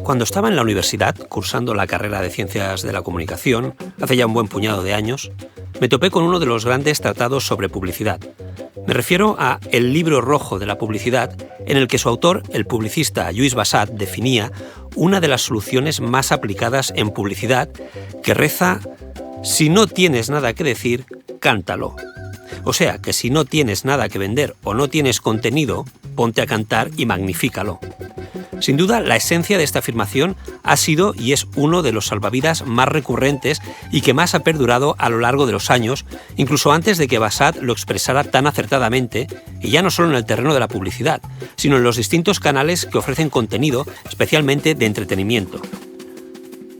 Cuando estaba en la universidad, cursando la carrera de Ciencias de la Comunicación, hace ya un buen puñado de años, me topé con uno de los grandes tratados sobre publicidad. Me refiero a El libro rojo de la publicidad, en el que su autor, el publicista Lluís Bassat, definía una de las soluciones más aplicadas en publicidad, que reza: si no tienes nada que decir, cántalo. O sea, que si no tienes nada que vender o no tienes contenido, ponte a cantar y magnifícalo. Sin duda, la esencia de esta afirmación ha sido y es uno de los salvavidas más recurrentes y que más ha perdurado a lo largo de los años, incluso antes de que Bassat lo expresara tan acertadamente, y ya no solo en el terreno de la publicidad, sino en los distintos canales que ofrecen contenido, especialmente de entretenimiento.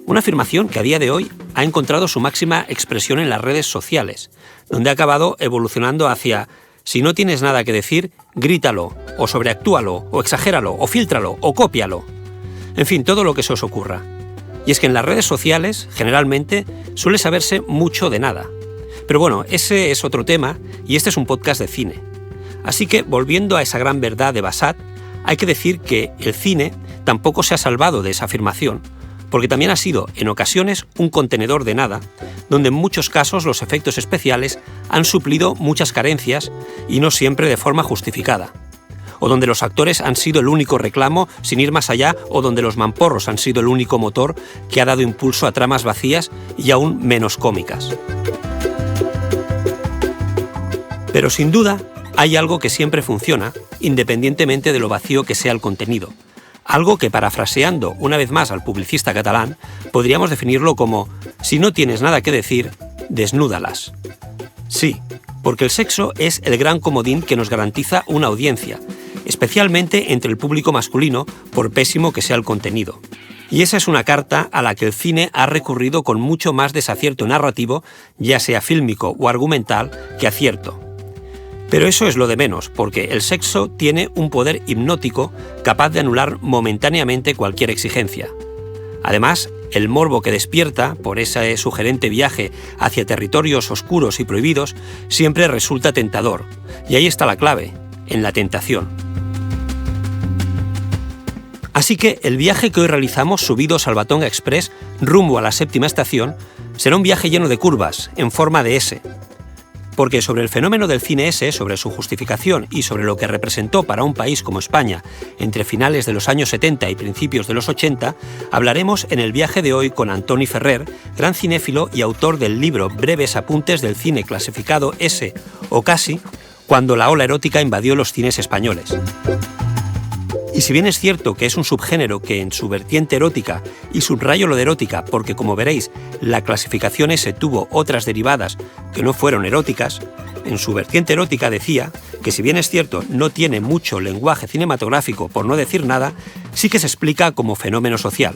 Una afirmación que a día de hoy ha encontrado su máxima expresión en las redes sociales, donde ha acabado evolucionando hacia: si no tienes nada que decir, grítalo, o sobreactúalo, o exagéralo, o fíltralo, o cópialo. En fin, todo lo que se os ocurra. Y es que en las redes sociales, generalmente, suele saberse mucho de nada. Pero bueno, ese es otro tema, y este es un podcast de cine. Así que, volviendo a esa gran verdad de Bassat, hay que decir que el cine tampoco se ha salvado de esa afirmación, porque también ha sido, en ocasiones, un contenedor de nada, donde en muchos casos los efectos especiales han suplido muchas carencias y no siempre de forma justificada, o donde los actores han sido el único reclamo sin ir más allá, o donde los mamporros han sido el único motor que ha dado impulso a tramas vacías y aún menos cómicas. Pero sin duda, hay algo que siempre funciona, independientemente de lo vacío que sea el contenido. Algo que, parafraseando una vez más al publicista catalán, podríamos definirlo como: si no tienes nada que decir, desnúdalas. Sí, porque el sexo es el gran comodín que nos garantiza una audiencia, especialmente entre el público masculino, por pésimo que sea el contenido. Y esa es una carta a la que el cine ha recurrido con mucho más desacierto narrativo, ya sea fílmico o argumental, que acierto. Pero eso es lo de menos, porque el sexo tiene un poder hipnótico capaz de anular momentáneamente cualquier exigencia. Además, el morbo que despierta por ese sugerente viaje hacia territorios oscuros y prohibidos siempre resulta tentador. Y ahí está la clave, en la tentación. Así que el viaje que hoy realizamos subidos al Batonga Express rumbo a la 7ª estación será un viaje lleno de curvas, en forma de S. Porque sobre el fenómeno del cine S, sobre su justificación y sobre lo que representó para un país como España entre finales de los años 70 y principios de los 80, hablaremos en el viaje de hoy con Antoni Ferrer, gran cinéfilo y autor del libro Breves apuntes del cine clasificado S, o casi, cuando la ola erótica invadió los cines españoles. Y si bien es cierto que es un subgénero que en su vertiente erótica, y subrayo lo de erótica porque, como veréis, la clasificación S tuvo otras derivadas que no fueron eróticas, en su vertiente erótica decía que, si bien es cierto no tiene mucho lenguaje cinematográfico, por no decir nada, sí que se explica como fenómeno social.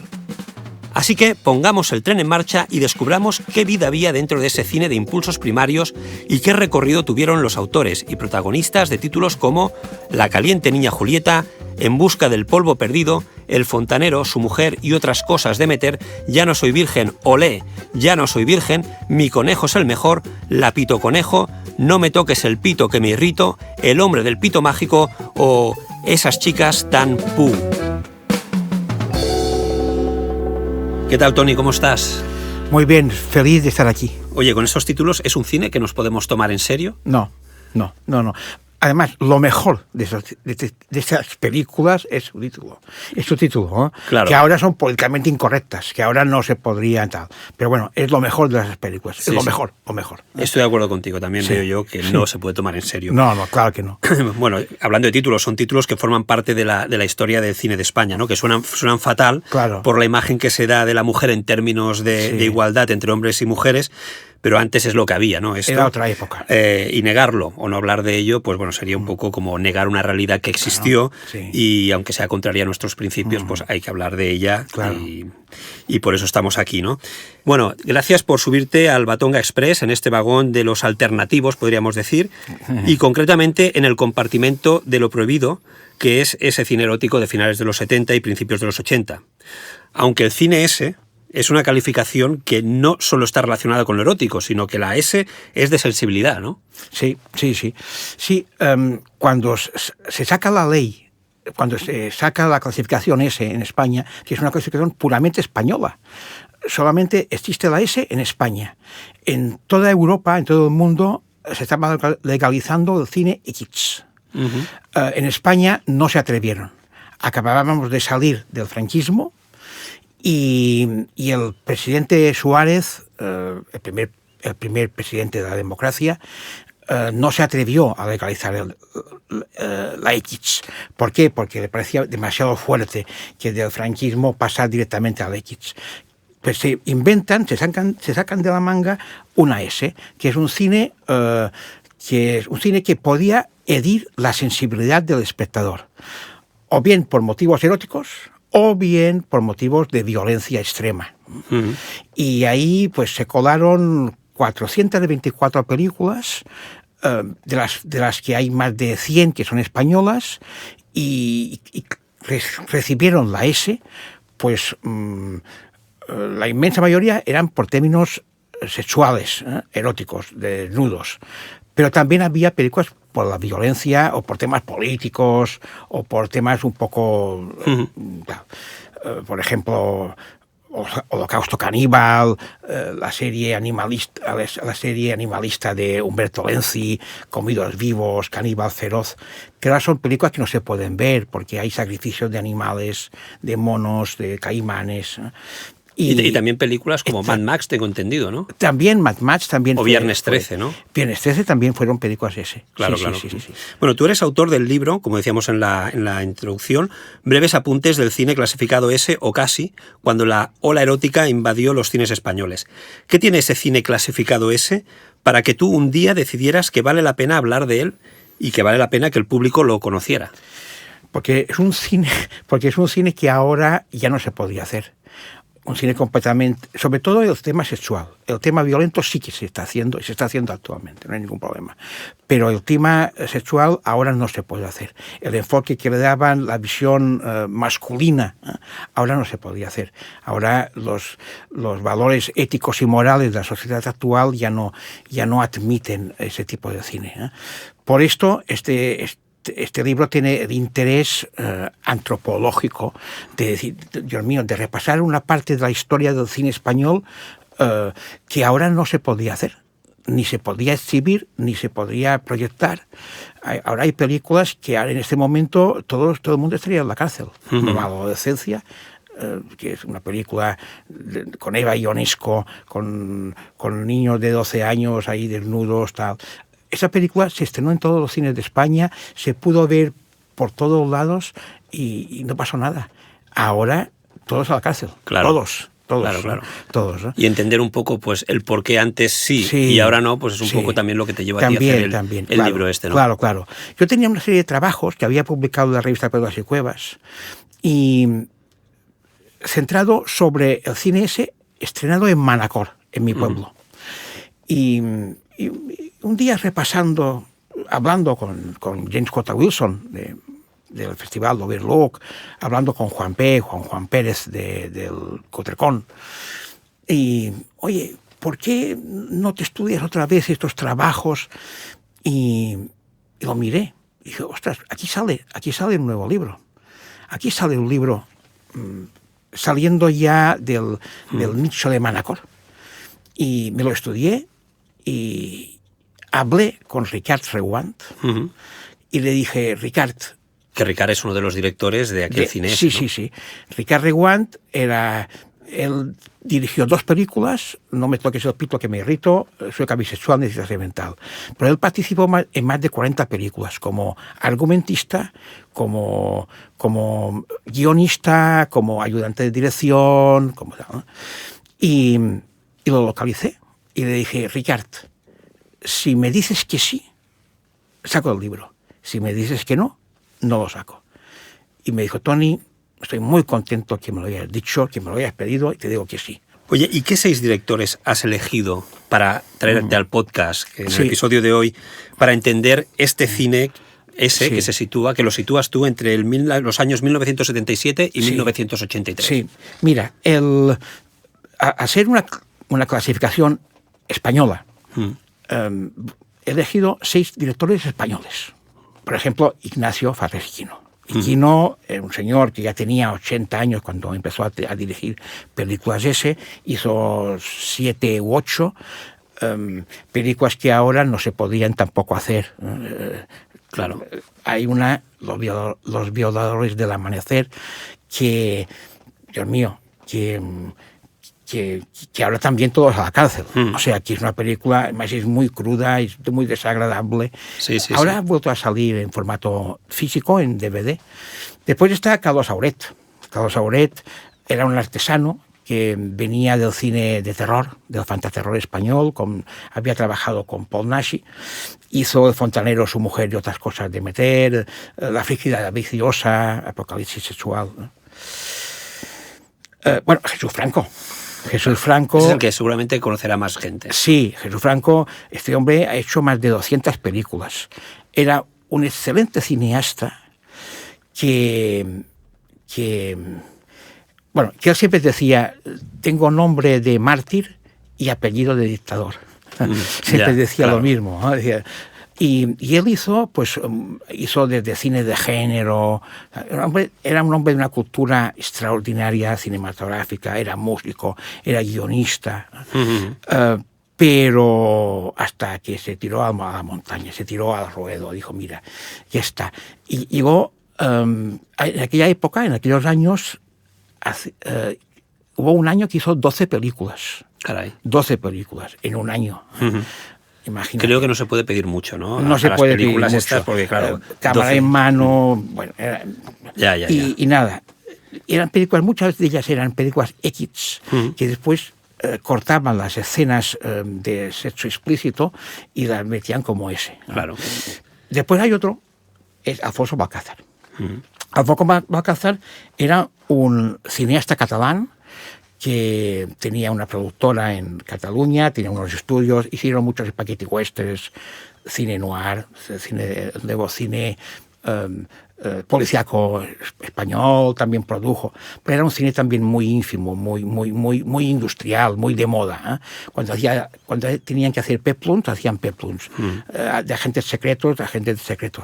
Así que pongamos el tren en marcha y descubramos qué vida había dentro de ese cine de impulsos primarios y qué recorrido tuvieron los autores y protagonistas de títulos como La caliente niña Julieta, En busca del polvo perdido, El fontanero, Su mujer y otras cosas de meter, Ya no soy virgen, olé, Ya no soy virgen, Mi conejo es el mejor, La pito conejo, No me toques el pito que me irrito, El hombre del pito mágico o Esas chicas tan pu. ¿Qué tal, Toni? ¿Cómo estás? Muy bien, feliz de estar aquí. Oye, con esos títulos, ¿es un cine que nos podemos tomar en serio? No. Además, lo mejor de estas películas es su título. ¿No? Claro. Que ahora son políticamente incorrectas, que ahora no se podrían tal. Pero bueno, es lo mejor de las películas. Sí, es lo mejor. Estoy de acuerdo contigo. También veo yo que no se puede tomar en serio. No, claro que no. Bueno, hablando de títulos, son títulos que forman parte de la historia del cine de España, ¿no? Que suenan fatal, claro, por la imagen que se da de la mujer en términos de igualdad entre hombres y mujeres. Pero antes es lo que había, ¿no? Era otra época. Y negarlo o no hablar de ello, pues bueno, sería un poco como negar una realidad que existió, sí, y aunque sea contraria a nuestros principios, pues hay que hablar de ella, claro, y por eso estamos aquí, ¿no? Bueno, gracias por subirte al Batonga Express, en este vagón de los alternativos, podríamos decir, y concretamente en el compartimento de lo prohibido, que es ese cine erótico de finales de los 70 y principios de los 80. Aunque el cine S es una calificación que no solo está relacionada con lo erótico, sino que la S es de sensibilidad, ¿no? Sí. Cuando se saca la ley cuando se saca la clasificación S en España, que es una clasificación puramente española. Solamente existe la S en España. En toda Europa, en todo el mundo, se estaba legalizando el cine X. En España no se atrevieron. Acabábamos de salir del franquismo y el presidente Suárez, el primer presidente de la democracia, no se atrevió a legalizar la X. ¿Por qué? Porque le parecía demasiado fuerte que del franquismo pasar directamente a la X. Pues se inventan, se sacan de la manga una S, que es un cine que podía herir la sensibilidad del espectador, o bien por motivos eróticos, o bien por motivos de violencia extrema. Y ahí pues se colaron 424 películas, de las que hay más de 100 que son españolas, y recibieron la S, pues la inmensa mayoría eran por términos sexuales, eróticos, desnudos. Pero también había películas por la violencia o por temas políticos o por temas un poco, por ejemplo, Holocausto Caníbal, la serie animalista de Umberto Lenzi, Comidos Vivos, Caníbal Feroz, que ahora son películas que no se pueden ver porque hay sacrificios de animales, de monos, de caimanes. Y también películas como Mad Max, tengo entendido, ¿no? También Mad Max también. O Viernes 13, ¿no? Viernes 13 también fueron películas ese. Claro, sí, claro. Sí. Bueno, tú eres autor del libro, como decíamos en la introducción, Breves apuntes del cine clasificado S o casi, cuando la ola erótica invadió los cines españoles. ¿Qué tiene ese cine clasificado S para que tú un día decidieras que vale la pena hablar de él y que vale la pena que el público lo conociera? Porque es un cine que ahora ya no se podría hacer. Un cine completamente, sobre todo el tema sexual. El tema violento sí que se está haciendo, y se está haciendo actualmente, no hay ningún problema. Pero el tema sexual ahora no se puede hacer. El enfoque que le daban, la visión masculina, ahora no se podía hacer. Ahora los valores éticos y morales de la sociedad actual ya no admiten ese tipo de cine. Por esto, este libro tiene el interés antropológico de decir, Dios mío, de repasar una parte de la historia del cine español que ahora no se podía hacer, ni se podía exhibir, ni se podía proyectar. Ahora hay películas que en este momento todo el mundo estaría en la cárcel. La adolescencia, que es una película con Eva Ionesco, con niños de 12 años ahí desnudos, tal. Esa película se estrenó en todos los cines de España, se pudo ver por todos lados y no pasó nada. Ahora todos a la cárcel, claro. Todos. Claro. Todos, ¿no? Y entender un poco pues el por qué antes sí y ahora no, pues es un poco también lo que te lleva a ti a hacer el libro este, ¿no? Claro. Yo tenía una serie de trabajos que había publicado en la revista Cuevas y Cuevas y centrado sobre el cine ese estrenado en Manacor, en mi pueblo. Y un día repasando, hablando con James J. Wilson del Festival d'Overlook, hablando con Juan Pérez del Cotrecón, y oye, ¿por qué no te estudias otra vez estos trabajos? Y lo miré, y dije, ostras, aquí sale un nuevo libro. Aquí sale un libro saliendo ya del nicho de Manacor. Y me lo estudié y hablé con Ricard Reguant y le dije, Ricard... Que Ricard es uno de los directores de aquel cine. Sí. Ricard Reguant él dirigió 2 películas, No me toques el pito que me irrito, Sueca bisexual, Necesidad mental. Pero él participó en más de 40 películas, como argumentista, como guionista, como ayudante de dirección, como tal, ¿no? Y lo localicé y le dije, Ricard, si me dices que sí, saco el libro. Si me dices que no, no lo saco. Y me dijo, Tony, estoy muy contento que me lo hayas dicho, que me lo hayas pedido, y te digo que sí. Oye, ¿y qué 6 directores has elegido para traerte al podcast, en el episodio de hoy, para entender este cine ese que se sitúa, que lo sitúas tú entre los años 1977 y 1983? Sí, mira, a ser una clasificación española, he elegido 6 directores españoles. Por ejemplo, Ignacio Farrés Gino. Y Quino, un señor que ya tenía 80 años cuando empezó a dirigir películas hizo 7 u 8 películas que ahora no se podían tampoco hacer. Claro. Hay una, Los violadores del amanecer, que, Dios mío, que ahora también todos a la cárcel. O sea, que es una película, además es muy cruda, es muy desagradable. Sí, ahora ha vuelto a salir en formato físico, en DVD. Después está Carlos Sauret. Carlos Sauret era un artesano que venía del cine de terror, del fantaterror español, había trabajado con Paul Naschy, hizo El fontanero, su mujer y otras cosas de meter, La frígida viciosa, Apocalipsis sexual. Bueno, Jesús Franco. Jesús Franco... Es el que seguramente conocerá más gente. Sí, Jesús Franco, este hombre ha hecho más de 200 películas. Era un excelente cineasta que él siempre decía, tengo nombre de mártir y apellido de dictador. Siempre decía lo mismo, ¿no? Decía, y él hizo desde cine de género. Era un hombre de una cultura extraordinaria cinematográfica, era músico, era guionista, pero hasta que se tiró a la montaña, se tiró al ruedo, dijo, mira, ya está. Y llegó, en aquella época, en aquellos años, hubo un año que hizo 12 películas. Caray. 12 películas en un año. Imagínate. Creo que no se puede pedir mucho, ¿no? No se puede pedir películas mucho. Estas porque, claro, cámara 12. en mano, bueno. Y nada. Eran películas, muchas de ellas eran películas X, que después cortaban las escenas de sexo explícito y las metían como ese. Claro. Después hay otro, es Alfonso Balcázar. Alfonso Balcázar era un cineasta catalán que tenía una productora en Cataluña, tenía unos estudios, hicieron muchos spaghetti westerns, cine noir, cine policíaco español, también produjo, pero era un cine también muy ínfimo, muy industrial, muy de moda. Cuando tenían que hacer peplums, hacían peplums, de agentes secretos.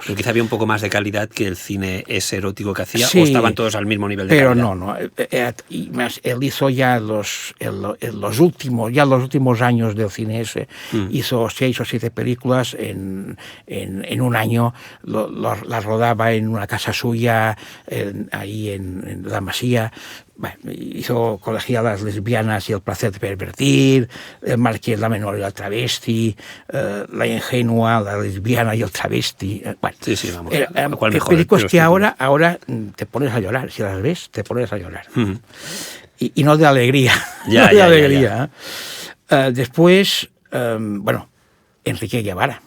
Pero quizá había un poco más de calidad que el cine ese erótico que hacía, sí, o estaban todos al mismo nivel de pero calidad. No. Y más, él hizo ya los últimos años del cine ese, hizo 6 o 7 películas en un año, las rodaba en una casa suya, ahí en la Masía. Bueno, hizo Colegialas lesbianas y El placer de pervertir, El marqués, la menor y el travesti, La ingenua, la lesbiana y el travesti. Bueno, sí, vamos. ¿Cuál mejor? Películas que ahora te pones a llorar, si las ves, te pones a llorar. Y no de alegría. Ya. Después, Enrique Guevara.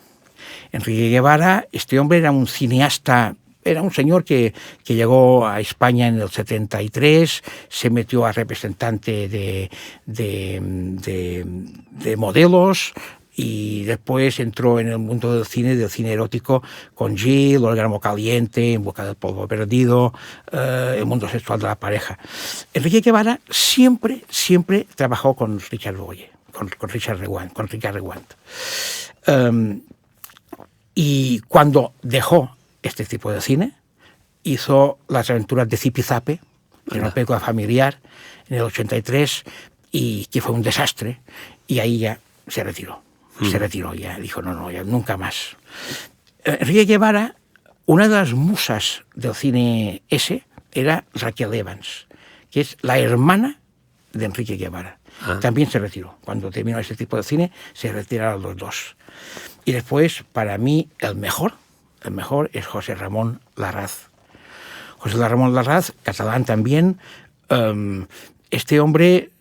Enrique Guevara, este hombre era un cineasta. Era un señor que llegó a España en el 73, se metió a representante de modelos y después entró en el mundo del cine erótico con Gil, Orgasmo Caliente, En busca del polvo perdido, El mundo sexual de la pareja. Enrique Guevara siempre trabajó con Richard Boye, con Richard Rewand. Y cuando dejó este tipo de cine, hizo Las aventuras de Zipizape, que era una película familiar, en el 83, y que fue un desastre, y ahí ya se retiró. Se retiró ya, dijo, no, ya nunca más. Enrique Guevara, una de las musas del cine ese, era Raquel Evans, que es la hermana de Enrique Guevara. También se retiró. Cuando terminó ese tipo de cine, se retiraron los dos. Y después, para mí, el mejor es José Ramón Larraz. José Ramón Larraz, catalán también. Este hombre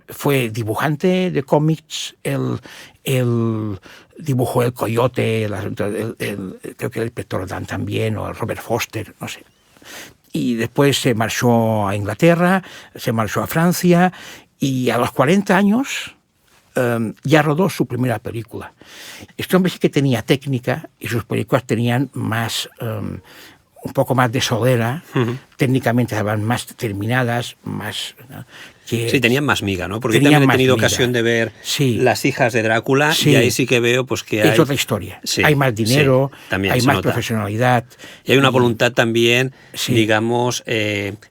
fue dibujante de cómics. Él dibujó El Coyote, creo que el Inspector Dan también, o el Robert Foster, no sé. Y después se marchó a Inglaterra, se marchó a Francia, y a los 40 años ya rodó su primera película. Este hombre sí que tenía técnica y sus películas tenían más, un poco más de solera, técnicamente estaban más terminadas, más, ¿no? Sí, tenían más miga, ¿no? Porque yo tenían también he más tenido miga. ocasión de ver Sí. Las hijas de Drácula Sí. y ahí sí que veo pues que hay... Es otra historia. Sí, hay más dinero, sí, también hay se más nota. profesionalidad. Y hay una voluntad también, Sí. digamos,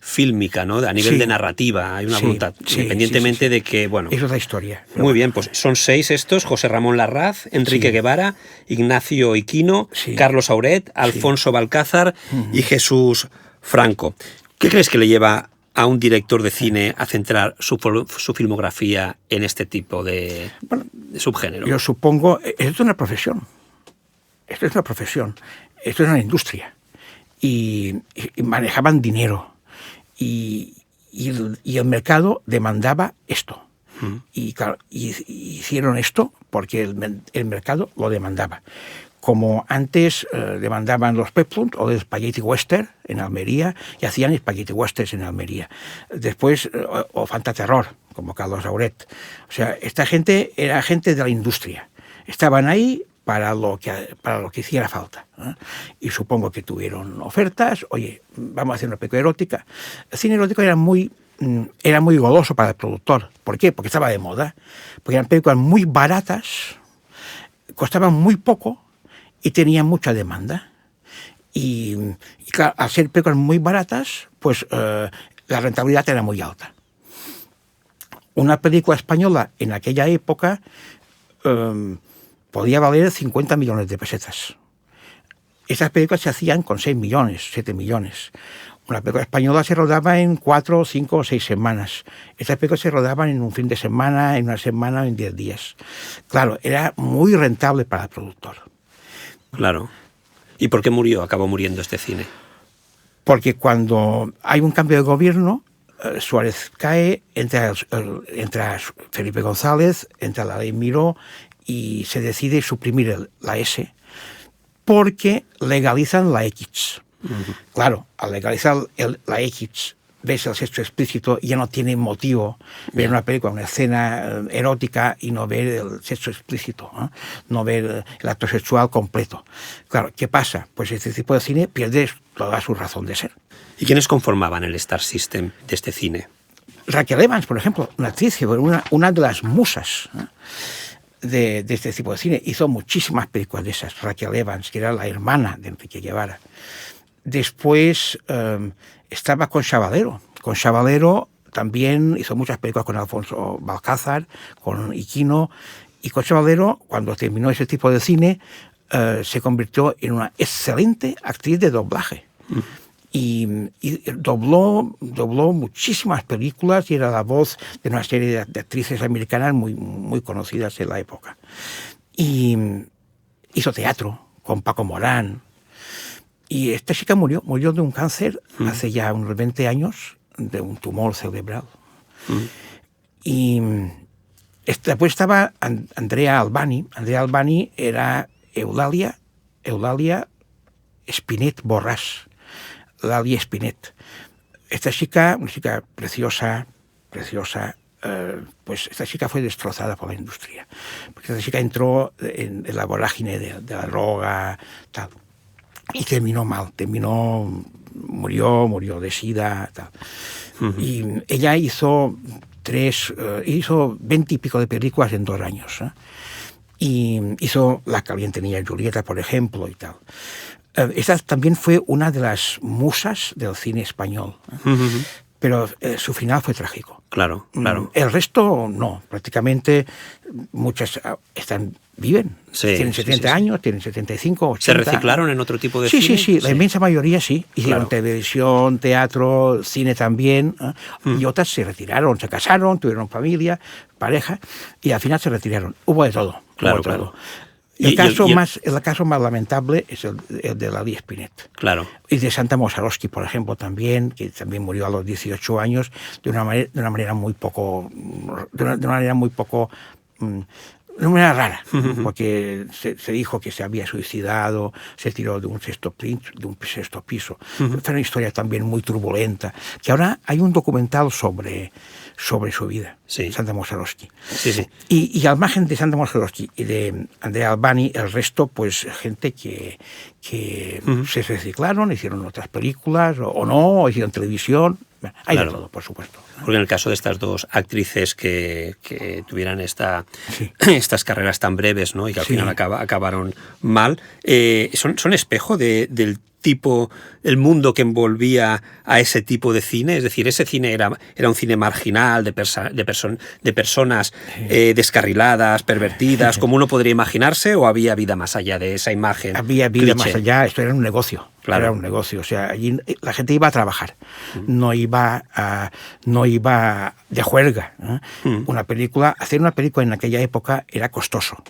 fílmica, ¿no? A nivel Sí. de narrativa, hay una Sí, voluntad, sí, independientemente sí. de que, bueno... Es otra historia. Muy bien, pues son 6 estos: José Ramón Larraz, Enrique Sí. Guevara, Ignacio Iquino, Sí. Carlos Auret, Alfonso Balcázar y Jesús Franco. ¿Qué crees que le lleva a un director de cine a centrar su filmografía en este tipo de subgénero? Yo supongo, esto es una profesión. Esto es una profesión. Esto es una industria. Y manejaban dinero. Y el mercado demandaba esto. Y claro, hicieron esto porque el mercado lo demandaba. Como antes demandaban los Peplum o el Spaghetti Western en Almería, y hacían Spaghetti Westerns en Almería. Después, o Fantaterror, como Carlos Auret. O sea, esta gente era gente de la industria. Estaban ahí para lo que hiciera falta, ¿eh? Y supongo que tuvieron ofertas. Oye, vamos a hacer una película erótica. El cine erótico era muy goloso para el productor. ¿Por qué? Porque estaba de moda. Porque eran películas muy baratas, costaban muy poco y tenían mucha demanda. Y claro, al ser películas muy baratas, pues la rentabilidad era muy alta. Una película española en aquella época podía valer 50 millones de pesetas. Esas películas se hacían con 6 millones, 7 millones. Una película española se rodaba en 4, 5 o 6 semanas. Estas películas se rodaban en un fin de semana, en una semana o en 10 días. Claro, era muy rentable para el productor. Claro. ¿Y por qué acabó muriendo este cine? Porque cuando hay un cambio de gobierno, Suárez cae, entra Felipe González, entra la ley Miró y se decide suprimir la S porque legalizan la X. Claro, al legalizar la X, ves el sexo explícito y ya no tiene motivo ver una película, una escena erótica y no ver el sexo explícito, no ver el acto sexual completo. Claro, ¿qué pasa? Pues este tipo de cine pierde toda su razón de ser. ¿Y quiénes conformaban el Star System de este cine? Raquel Evans, por ejemplo, una actriz, una de las musas de este tipo de cine. Hizo muchísimas películas de esas. Raquel Evans, que era la hermana de Enrique Guevara. Después estaba con Chavalero. Con Chavalero también hizo muchas películas con Alfonso Balcázar, con Iquino. Y con Chavalero, cuando terminó ese tipo de cine, se convirtió en una excelente actriz de doblaje. Y dobló muchísimas películas y era la voz de una serie de actrices americanas muy, muy conocidas en la época. Y hizo teatro con Paco Morán. Y esta chica murió de un cáncer hace ya unos 20 años, de un tumor cerebral. Y después estaba Andrea Albani. Andrea Albani era Eulalia Espinet Borràs. Eulalia Espinet. Esta chica, una chica preciosa, pues esta chica fue destrozada por la industria. Porque esta chica entró en la vorágine de la droga, tal. Y terminó mal, murió de sida, tal. Y ella hizo 20 y pico de películas en 2 años. Y hizo La caliente niña Julieta, por ejemplo, y tal. Esta también fue una de las musas del cine español. Pero su final fue trágico. Claro. El resto no, prácticamente muchas viven. Tienen 70 años, tienen 75, 80. ¿Se reciclaron en otro tipo de cine? Sí, la inmensa mayoría sí. Hicieron televisión, teatro, cine también. Y otras se retiraron, se casaron, tuvieron familia, pareja, y al final se retiraron. Hubo de todo. Claro. El caso más lamentable es el de Eulalia Espinet. Claro. Y de Santa Mosarovsky, por ejemplo, también, que también murió a los 18 años de una manera muy poco rara, porque se dijo que se había suicidado, se tiró de un sexto piso. Fue una historia también muy turbulenta, que ahora hay un documental sobre su vida, Santa Mosarovsky. Y al margen de Santa Mosarovsky y de Andrea Albani, el resto, pues gente que se reciclaron, hicieron otras películas, o no, hicieron televisión, Hay Claro. de todo, por supuesto. Porque en el caso de estas dos actrices que tuvieran Sí. estas carreras tan breves, ¿no? Y que al Sí. final acabaron mal, son espejo del tipo, el mundo que envolvía a ese tipo de cine. Es decir, ese cine era un cine marginal, de personas descarriladas, pervertidas, como uno podría imaginarse, o había vida más allá de esa imagen. Había vida cliché? más allá, esto era un negocio. Claro. Era un negocio, o sea, allí la gente iba a trabajar, no iba de juerga. Hacer una película en aquella época era costoso.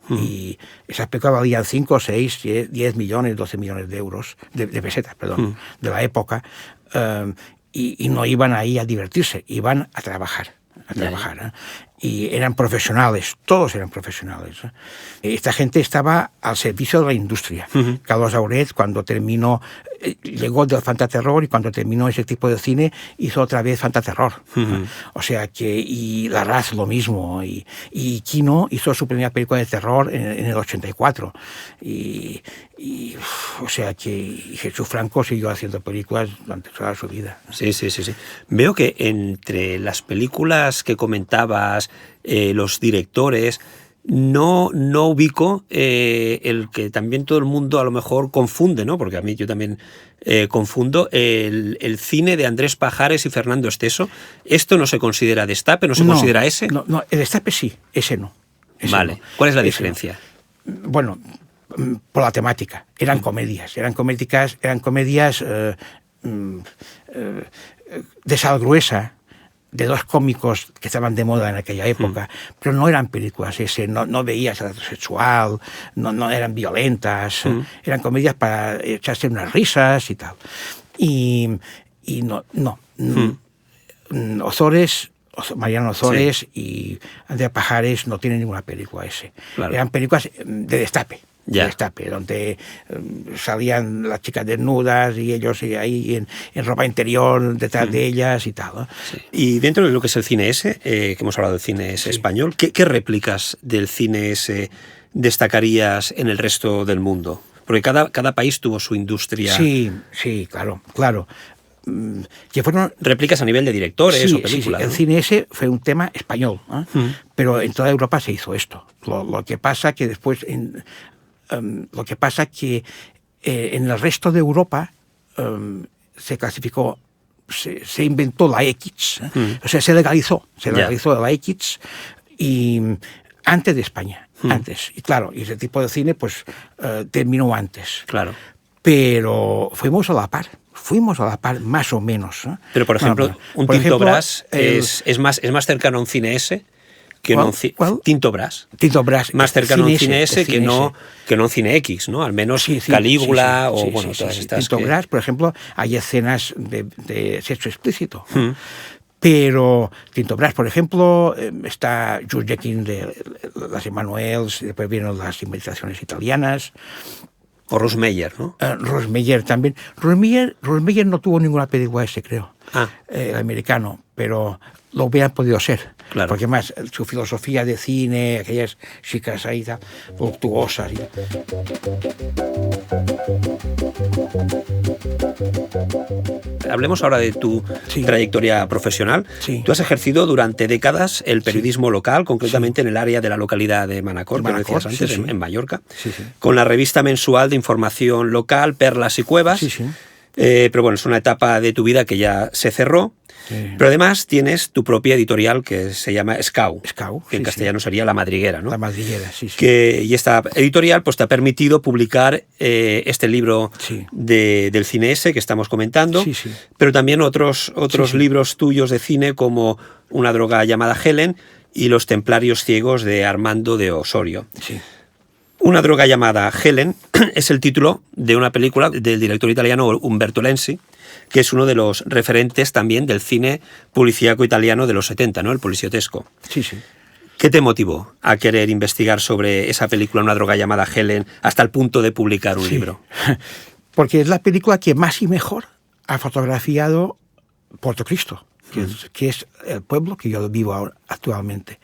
Y esas películas valían 5, 6, 10 millones, 12 millones de euros, de pesetas, perdón, de la época, y no iban ahí a divertirse, iban a trabajar. Y eran profesionales, todos eran profesionales. Esta gente estaba al servicio de la industria. Carlos Auret, cuando terminó, llegó del fantaterror, y cuando terminó ese tipo de cine hizo otra vez fantaterror. O sea que, y Larraz lo mismo, y Kino hizo su primera película de terror en el 84. O sea que Jesús Franco siguió haciendo películas durante toda su vida. Sí. Veo que entre las películas que comentabas, los directores, no ubico el que también todo el mundo a lo mejor confunde, ¿no? Porque a mí yo también confundo el cine de Andrés Pajares y Fernando Esteso. ¿Esto no se considera destape? ¿No se considera ese? No, el destape sí, ese no. Vale. No. ¿Cuál es la Ese diferencia? no. Bueno, por la temática. Eran comedias de sal gruesa, de dos cómicos que estaban de moda en aquella época, pero no eran películas no veías el sexual, no eran violentas, eran comedias para echarse unas risas y tal. Y Mariano Ozores y Andrea Pajares no tienen ninguna película ese. Claro. Eran películas de destape. Ya. Destape, donde salían las chicas desnudas y ellos ahí en ropa interior detrás de ellas y tal, ¿no? Sí. Y dentro de lo que es el cine ese, que hemos hablado del cine ese español, ¿qué réplicas del cine ese destacarías en el resto del mundo? Porque cada país tuvo su industria. Sí, claro. Que fueron réplicas a nivel de directores o películas. Sí. El ¿no? cine ese fue un tema español, ¿eh? Pero en toda Europa se hizo esto. Lo que pasa que después en el resto de Europa se clasificó, se inventó la X, o sea, se legalizó la X, y antes de España, antes. Y claro, y ese tipo de cine pues terminó antes. Claro. Pero fuimos a la par más o menos, ¿eh? Pero por ejemplo, Tinto Brass es más cercano a un cine ese que Tinto Brass. Tinto Brass. Más cercano a un cine ese que no un cine X, ¿no? Al menos Calígula todas estas. Tinto Brass, por ejemplo, hay escenas de sexo explícito. Pero Tinto Brass, por ejemplo, está Jules Jekin de las Emanuels, después vienen las Invitaciones italianas. O Rosmeyer, ¿no? Rosmeyer también. Rosmeyer no tuvo ninguna película ese, creo. El americano, pero lo hubieran podido ser. Claro. Porque más su filosofía de cine, aquellas chicas ahí tan voluptuosas. Hablemos ahora de tu trayectoria profesional. Sí. Tú has ejercido durante décadas el periodismo local, concretamente en el área de la localidad de Manacor, que decías antes, en Mallorca, con la revista mensual de información local, Perlas y Cuevas. Pero bueno, es una etapa de tu vida que ya se cerró. Pero además tienes tu propia editorial que se llama Escau, que en castellano sería La Madriguera, ¿no? La Madriguera, sí. Y esta editorial pues te ha permitido publicar este libro del cine ese que estamos comentando, pero también otros libros tuyos de cine como Una droga llamada Helen y Los templarios ciegos de Armando de Osorio. Una droga llamada Helen es el título de una película del director italiano Umberto Lenzi, que es uno de los referentes también del cine policíaco italiano de los 70, ¿no? El policiotesco. ¿Qué te motivó a querer investigar sobre esa película, Una droga llamada Helen, hasta el punto de publicar un libro? Porque es la película que más y mejor ha fotografiado Portocristo, que es el pueblo que yo vivo actualmente.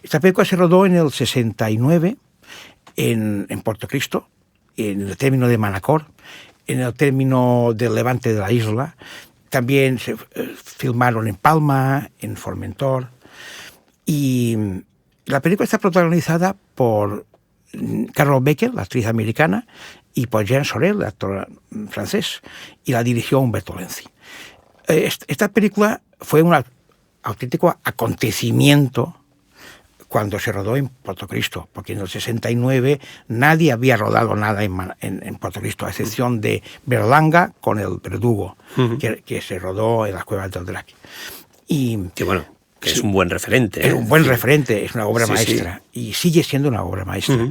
Esta película se rodó en el 69 en Portocristo, en el término de Manacor, en el término del levante de la isla, también se filmaron en Palma, en Formentor, y la película está protagonizada por Carol Baker, la actriz americana, y por Jean Sorel, el actor francés, y la dirigió Umberto Lenzi. Esta película fue un auténtico acontecimiento cuando se rodó en Puerto Cristo, porque en el 69 nadie había rodado nada en Puerto Cristo, a excepción de Berlanga con El Verdugo, que se rodó en las Cuevas del Drac. Y que bueno, que es un buen referente. Es un buen referente, es una obra maestra, y sigue siendo una obra maestra.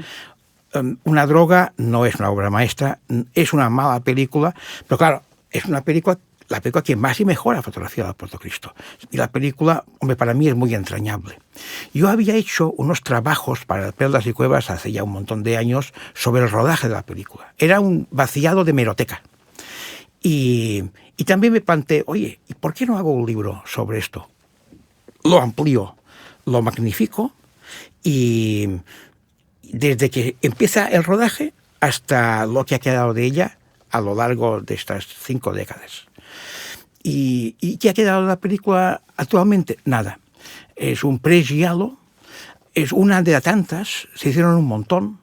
Una droga no es una obra maestra, es una mala película, pero claro, es una película, la película que más y mejor ha fotografiado a Puerto Cristo. Y la película, hombre, para mí es muy entrañable. Yo había hecho unos trabajos para Perlas y Cuevas hace ya un montón de años sobre el rodaje de la película. Era un vaciado de hemeroteca. Y también me planteé, oye, ¿y por qué no hago un libro sobre esto? Lo amplío, lo magnifico, y desde que empieza el rodaje hasta lo que ha quedado de ella a lo largo de estas 5 décadas. ¿Y qué ha quedado de la película actualmente? Nada. Es un pre-giallo, es una de las tantas, se hicieron un montón,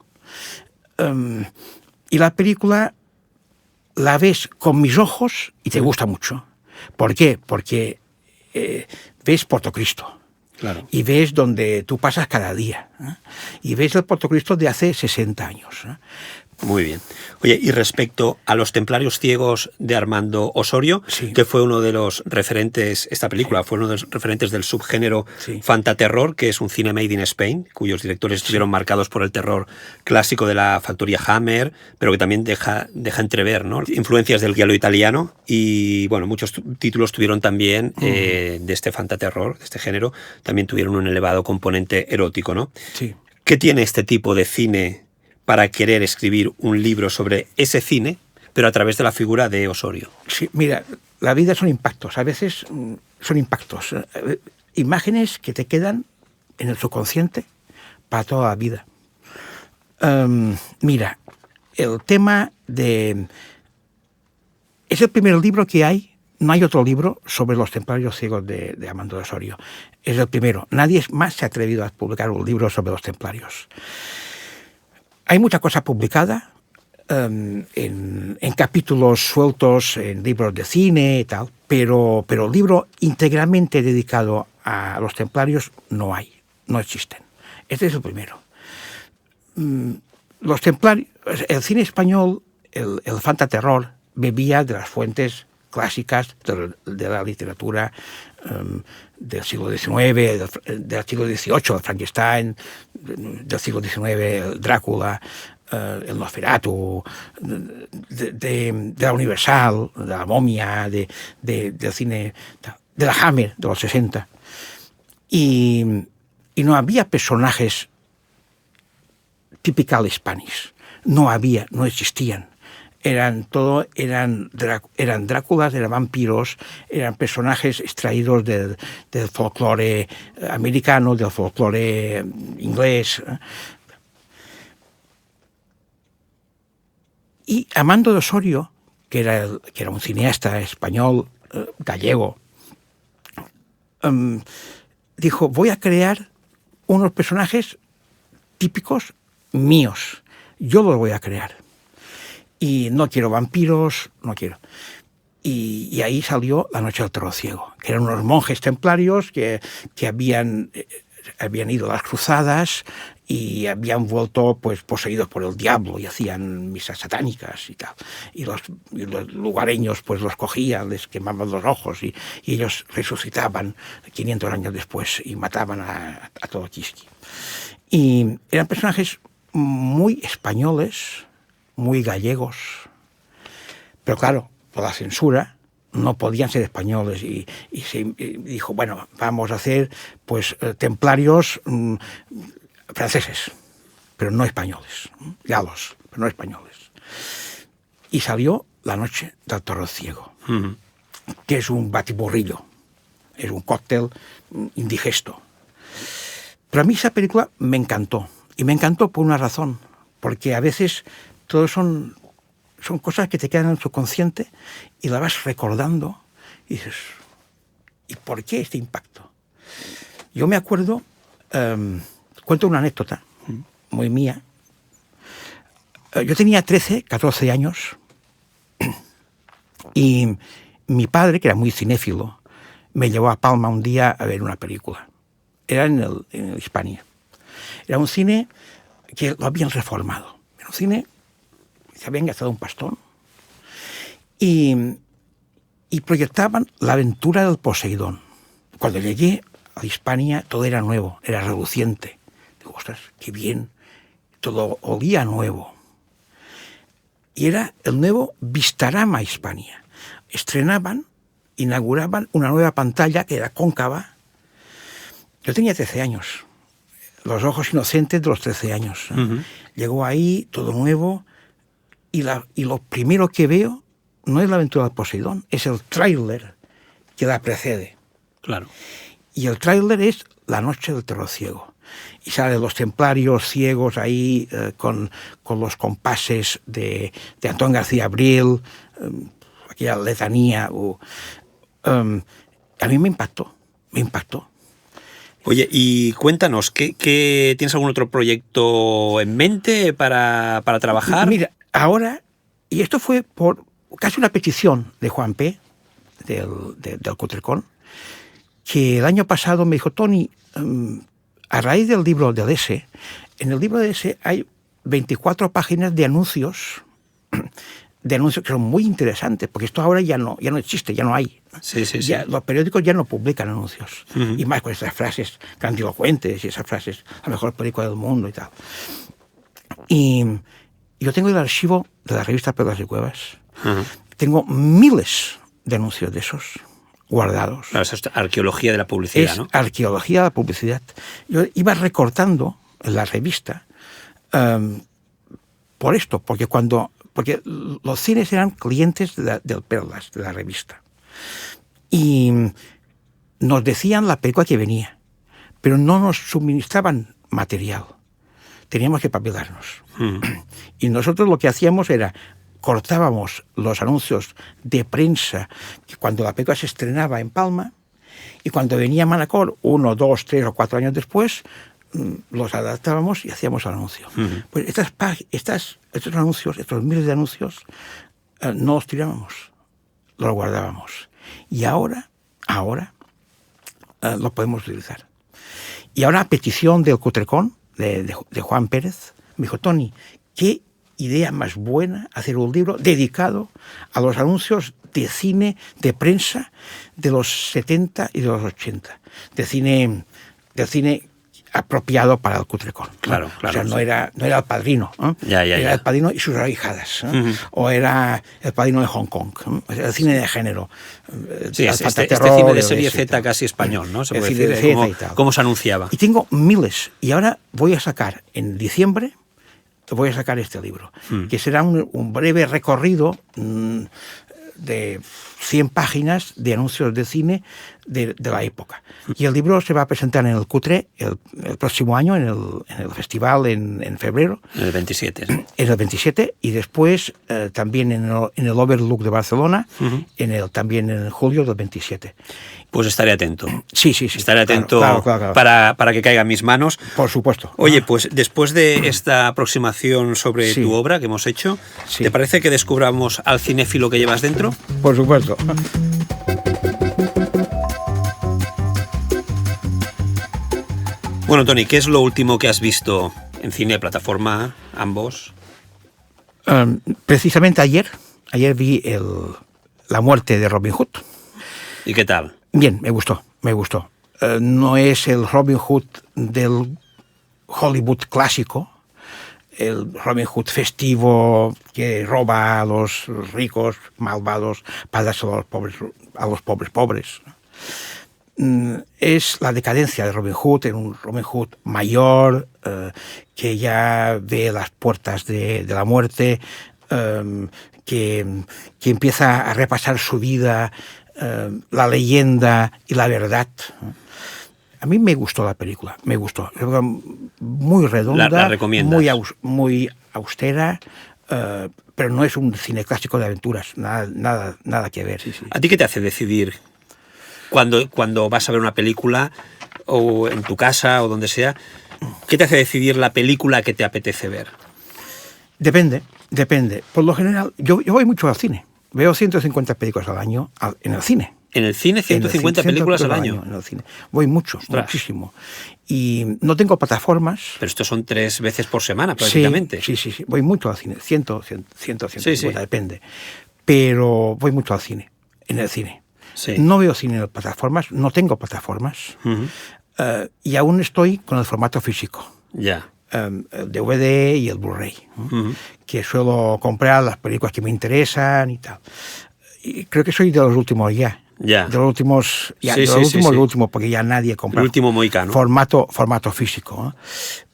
y la película la ves con mis ojos y te gusta mucho. ¿Por qué? Porque ves Puerto Cristo. Claro. Y ves donde tú pasas cada día. Y ves el Puerto Cristo de hace 60 años. Muy bien. Oye, y respecto a Los Templarios Ciegos de Armando Osorio, sí, que fue uno de los referentes, esta película fue uno de los referentes del subgénero fantaterror, que es un cine made in Spain, cuyos directores estuvieron marcados por el terror clásico de la factoría Hammer, pero que también deja entrever, ¿no?, influencias del giallo italiano, y bueno, muchos títulos tuvieron también de este fantaterror, de este género, también tuvieron un elevado componente erótico, ¿no? Sí. ¿Qué tiene este tipo de cine para querer escribir un libro sobre ese cine, pero a través de la figura de Osorio? Sí, mira, la vida son impactos, a veces son impactos, imágenes que te quedan en el subconsciente para toda la vida. Mira, el tema de... Es el primer libro que hay, no hay otro libro sobre los templarios ciegos de Armando Osorio. Es el primero. Nadie más se ha atrevido a publicar un libro sobre los templarios. Hay mucha cosa publicada en capítulos sueltos, en libros de cine y tal, pero libro integralmente dedicado a los templarios no hay, no existen. Este es el primero. Los templarios, el cine español, el fantaterror, bebía de las fuentes clásicas de la literatura del siglo XIX, del siglo XVIII, el Frankenstein, del siglo XIX, el Drácula, el Nosferatu, de la Universal, de la Momia, del cine, de la Hammer, de los 60. Y no había personajes typical Spanish. No había, no existían. Eran Dráculas, eran vampiros, eran personajes extraídos del folclore americano, del folclore inglés. Y Armando de Osorio, que era un cineasta español, gallego, dijo, voy a crear unos personajes típicos míos. Yo los voy a crear. Y no quiero vampiros, no quiero. Y ahí salió La Noche del Toro Ciego, que eran unos monjes templarios que habían ido a las cruzadas y habían vuelto pues poseídos por el diablo y hacían misas satánicas y tal. Y los lugareños pues los cogían, les quemaban los ojos y ellos resucitaban 500 años después y mataban a todo Quisqui. Y eran personajes muy españoles, muy gallegos, pero claro, por la censura no podían ser españoles y se dijo, bueno, vamos a hacer pues templarios franceses, pero no españoles, galos, pero no españoles. Y salió La Noche del Toro Ciego, que es un batiburrillo, es un cóctel indigesto. Pero a mí esa película me encantó, y me encantó por una razón, porque a veces todo son cosas que te quedan en el subconsciente y la vas recordando Y dices, ¿y por qué este impacto? Yo me acuerdo, cuento una anécdota muy mía. Yo tenía 13, 14 años y mi padre, que era muy cinéfilo, me llevó a Palma un día a ver una película. Era en el Hispania. Era un cine que lo habían reformado. Era un cine que se habían gastado un pastón y proyectaban La aventura del Poseidón. Cuando llegué a Hispania todo era nuevo, era reluciente. Digo, ostras, qué bien, todo olía nuevo. Y era el nuevo Vistarama Hispania. Inauguraban una nueva pantalla que era cóncava. Yo tenía 13 años, los ojos inocentes de los 13 años. Uh-huh. Llegó ahí, todo nuevo, y lo primero que veo no es La aventura del Poseidón, es el tráiler que la precede. Claro. Y el tráiler es La noche del terror ciego. Y salen los templarios ciegos ahí con los compases de Antón García Abril, aquella letanía. A mí me impactó. Oye, y cuéntanos, ¿qué tienes algún otro proyecto en mente para trabajar? Mira, ahora, y esto fue por casi una petición de Juan P., del Cutrecón, que el año pasado me dijo, Toni, a raíz del libro de Dese, en el libro de Dese hay 24 páginas de anuncios que son muy interesantes, porque esto ahora ya no existe, ya no hay. Sí. Los periódicos ya no publican anuncios. Uh-huh. Y más con esas frases grandilocuentes y esas frases, la mejor película del mundo y tal. Y yo tengo el archivo de la revista Perlas y Cuevas. Uh-huh. Tengo miles de anuncios de esos guardados. Claro, eso es arqueología de la publicidad, ¿no? Arqueología de la publicidad. Yo iba recortando en la revista por esto, porque los cines eran clientes del Perlas, de la revista. Y nos decían la película que venía, pero no nos suministraban material. Teníamos que papelarnos. Y nosotros lo que hacíamos era cortábamos los anuncios de prensa cuando la película se estrenaba en Palma, y cuando venía Manacor, 1, 2, 3 o 4 años después, los adaptábamos y hacíamos el anuncio. Uh-huh. Pues estos anuncios, estos miles de anuncios, no los tirábamos, los guardábamos. Y ahora lo podemos utilizar. Y ahora, a petición del Cutrecón, de Juan Pérez, me dijo, Toni, ¿qué idea más buena hacer un libro dedicado a los anuncios de cine, de prensa, de los 70 y de los 80? Del cine apropiado para el Cutrecón. Claro. O sea, no era El Padrino, ¿no? Era El Padrino y sus ahijadas, ¿no? Uh-huh. O era El Padrino de Hong Kong, ¿no? El cine de género. Sí, este cine de serie Z casi español, ¿no? Se puede decir, cómo se anunciaba. Y tengo miles. Y ahora voy a sacar, en diciembre, voy a sacar este libro, que será un breve recorrido de 100 páginas de anuncios de cine de la época. Y el libro se va a presentar en el Cutre el próximo año, en el festival en febrero. En el 27. ¿Sí? En el 27, y después también en el Overlook de Barcelona, uh-huh. También en julio del 27. Pues estaré atento. Sí. Estaré atento claro. Para que caiga en mis manos. Por supuesto. Oye, pues después de esta aproximación sobre tu obra que hemos hecho, ¿te parece que descubramos al cinéfilo que llevas dentro? Por supuesto. Bueno, Toni, ¿qué es lo último que has visto en cine, plataforma, ambos? Precisamente ayer vi La muerte de Robin Hood. ¿Y qué tal? Bien, me gustó. No es el Robin Hood del Hollywood clásico, el Robin Hood festivo que roba a los ricos, malvados, para dárselo a los pobres. Es la decadencia de Robin Hood, en un Robin Hood mayor, que ya ve las puertas de la muerte, que empieza a repasar su vida, la leyenda y la verdad. A mí me gustó la película, muy redonda, la recomiendas. muy austera, pero no es un cine clásico de aventuras, nada que ver. Sí. ¿A ti qué te hace decidir cuando vas a ver una película, o en tu casa o donde sea, qué te hace decidir la película que te apetece ver? Depende. Por lo general, yo voy mucho al cine. Veo 150 películas al año en el cine. ¿En el cine 150 películas al año? En el cine. Voy muchísimo. Y no tengo plataformas. Pero estos son 3 veces por semana, prácticamente. Sí. Voy mucho al cine. 150, depende. Pero voy mucho al cine, en el cine. Sí. No veo cine en plataformas, no tengo plataformas. Y aún estoy con el formato físico. Ya. El DVD y el Blu-ray, ¿no? Que suelo comprar las películas que me interesan y tal. Y creo que soy de los últimos ya. De los últimos, el último, porque ya nadie compra. El último mohicano. Formato físico, ¿no?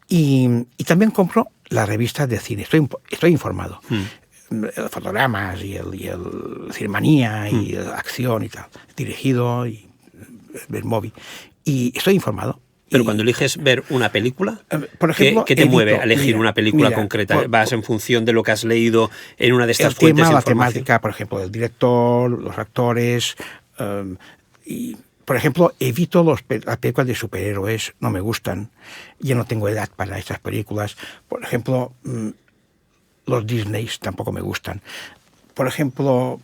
Y también compro las revistas de cine. Estoy informado. Fotogramas y el Cinemanía y Acción y tal. Dirigido y Movie. Y estoy informado. Pero cuando eliges ver una película, por ejemplo, ¿qué te mueve a elegir una película concreta? ¿Vas en función de lo que has leído en una de estas fuentes de información? La temática, por ejemplo, el director, los actores. Y, por ejemplo, evito las películas de superhéroes, no me gustan. Ya no tengo edad para estas películas. Por ejemplo, los Disneys tampoco me gustan. Por ejemplo,